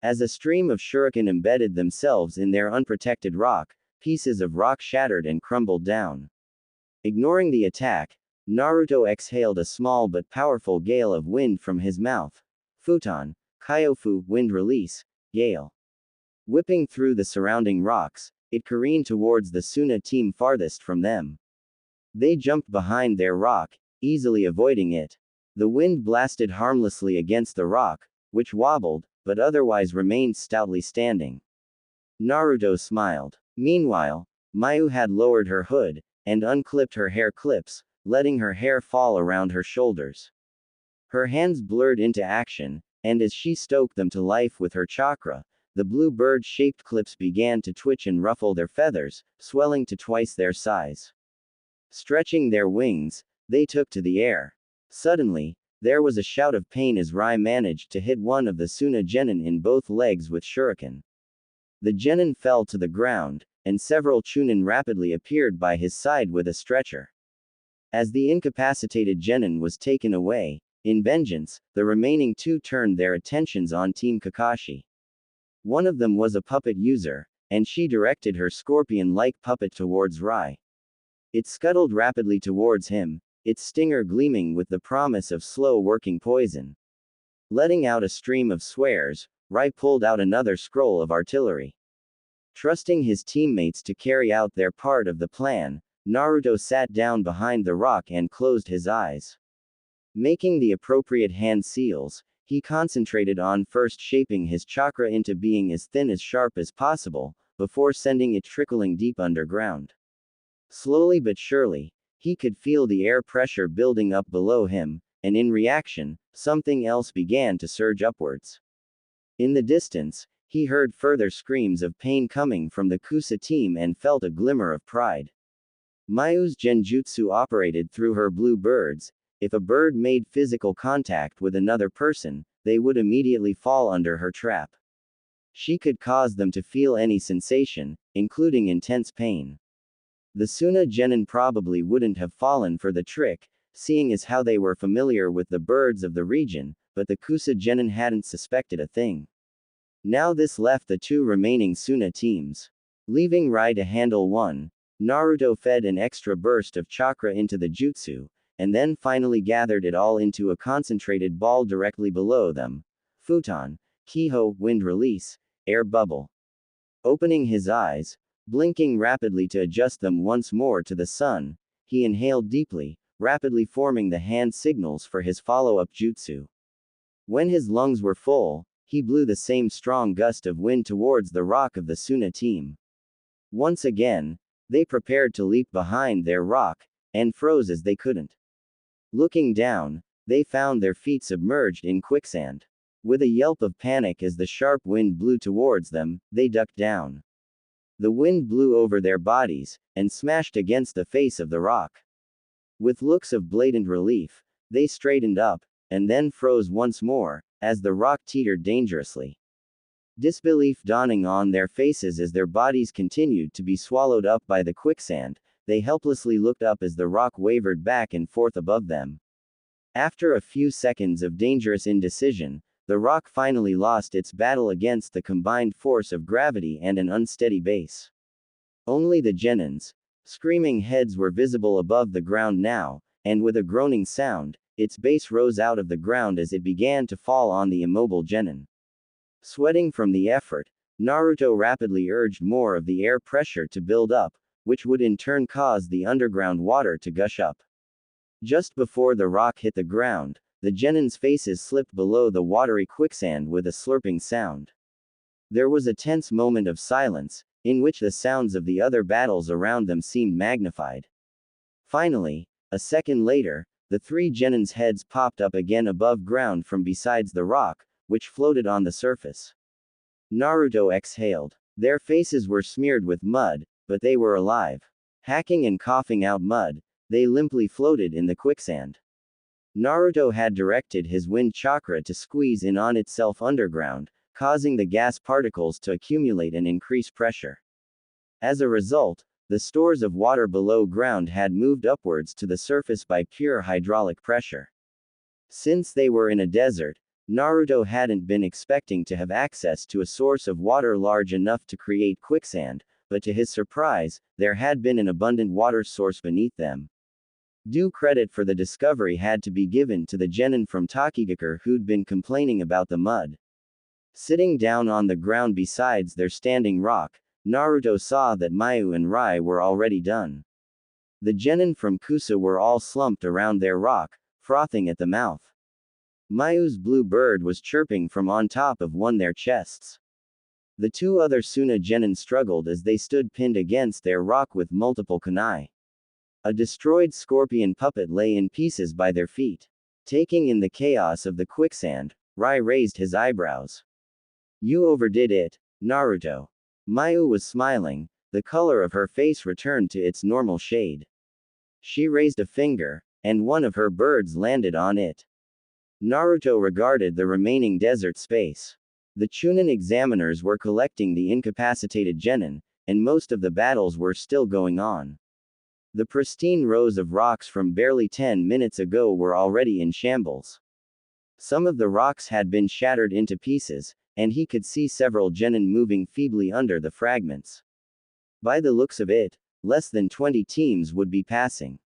Speaker 1: As a stream of shuriken embedded themselves in their unprotected rock, pieces of rock shattered and crumbled down. Ignoring the attack, Naruto exhaled a small but powerful gale of wind from his mouth. Futon, Kyofu, wind release, gale. Whipping through the surrounding rocks, it careened towards the Suna team farthest from them. They jumped behind their rock, easily avoiding it. The wind blasted harmlessly against the rock, which wobbled, but otherwise remained stoutly standing. Naruto smiled. Meanwhile, Mayu had lowered her hood, and unclipped her hair clips, letting her hair fall around her shoulders. Her hands blurred into action, and as she stoked them to life with her chakra, the blue bird-shaped clips began to twitch and ruffle their feathers, swelling to twice their size. Stretching their wings, they took to the air. Suddenly, there was a shout of pain as Rai managed to hit one of the Suna genin in both legs with shuriken. The genin fell to the ground, and several chunin rapidly appeared by his side with a stretcher. As the incapacitated genin was taken away, in vengeance, the remaining two turned their attentions on Team Kakashi. One of them was a puppet user, and she directed her scorpion-like puppet towards Rai. It scuttled rapidly towards him, its stinger gleaming with the promise of slow-working poison. Letting out a stream of swears, Rai pulled out another scroll of artillery. Trusting his teammates to carry out their part of the plan, Naruto sat down behind the rock and closed his eyes. Making the appropriate hand seals, he concentrated on first shaping his chakra into being as thin as sharp as possible, before sending it trickling deep underground. Slowly but surely, he could feel the air pressure building up below him, and in reaction, something else began to surge upwards. In the distance, he heard further screams of pain coming from the Kusa team and felt a glimmer of pride. Mayu's genjutsu operated through her blue birds. If a bird made physical contact with another person, they would immediately fall under her trap. She could cause them to feel any sensation, including intense pain. The Suna genin probably wouldn't have fallen for the trick, seeing as how they were familiar with the birds of the region, but the Kusa genin hadn't suspected a thing. Now this left the two remaining Suna teams. Leaving Rai to handle one, Naruto fed an extra burst of chakra into the jutsu, and then finally gathered it all into a concentrated ball directly below them. Futon, Kiho, wind release, air bubble. Opening his eyes, blinking rapidly to adjust them once more to the sun, he inhaled deeply, rapidly forming the hand signals for his follow-up jutsu. When his lungs were full, he blew the same strong gust of wind towards the rock of the Suna team. Once again, they prepared to leap behind their rock, and froze as they couldn't. Looking down, they found their feet submerged in quicksand. With a yelp of panic as the sharp wind blew towards them, they ducked down. The wind blew over their bodies, and smashed against the face of the rock. With looks of blatant relief, they straightened up, and then froze once more, as the rock teetered dangerously. Disbelief dawning on their faces as their bodies continued to be swallowed up by the quicksand, they helplessly looked up as the rock wavered back and forth above them. After a few seconds of dangerous indecision, the rock finally lost its battle against the combined force of gravity and an unsteady base. Only the genins, screaming heads were visible above the ground now, and with a groaning sound, its base rose out of the ground as it began to fall on the immobile genin. Sweating from the effort, Naruto rapidly urged more of the air pressure to build up, which would in turn cause the underground water to gush up. Just before the rock hit the ground, the genins' faces slipped below the watery quicksand with a slurping sound. There was a tense moment of silence, in which the sounds of the other battles around them seemed magnified. Finally, a second later, the three genins' heads popped up again above ground from besides the rock, which floated on the surface. Naruto exhaled. Their faces were smeared with mud, but they were alive. Hacking and coughing out mud, they limply floated in the quicksand. Naruto had directed his wind chakra to squeeze in on itself underground, causing the gas particles to accumulate and increase pressure. As a result, the stores of water below ground had moved upwards to the surface by pure hydraulic pressure. Since they were in a desert, Naruto hadn't been expecting to have access to a source of water large enough to create quicksand, but to his surprise, there had been an abundant water source beneath them. Due credit for the discovery had to be given to the genin from Takigakure who'd been complaining about the mud. Sitting down on the ground besides their standing rock, Naruto saw that Mayu and Rai were already done. The genin from Kusa were all slumped around their rock, frothing at the mouth. Mayu's blue bird was chirping from on top of one their chests. The two other Suna genin struggled as they stood pinned against their rock with multiple kunai. A destroyed scorpion puppet lay in pieces by their feet. Taking in the chaos of the quicksand, Rai raised his eyebrows. You overdid it, Naruto. Mayu was smiling, the color of her face returned to its normal shade. She raised a finger, and one of her birds landed on it. Naruto regarded the remaining desert space. The Chunin examiners were collecting the incapacitated genin, and most of the battles were still going on. The pristine rows of rocks from barely 10 minutes ago were already in shambles. Some of the rocks had been shattered into pieces, and he could see several genin moving feebly under the fragments. By the looks of it, less than 20 teams would be passing.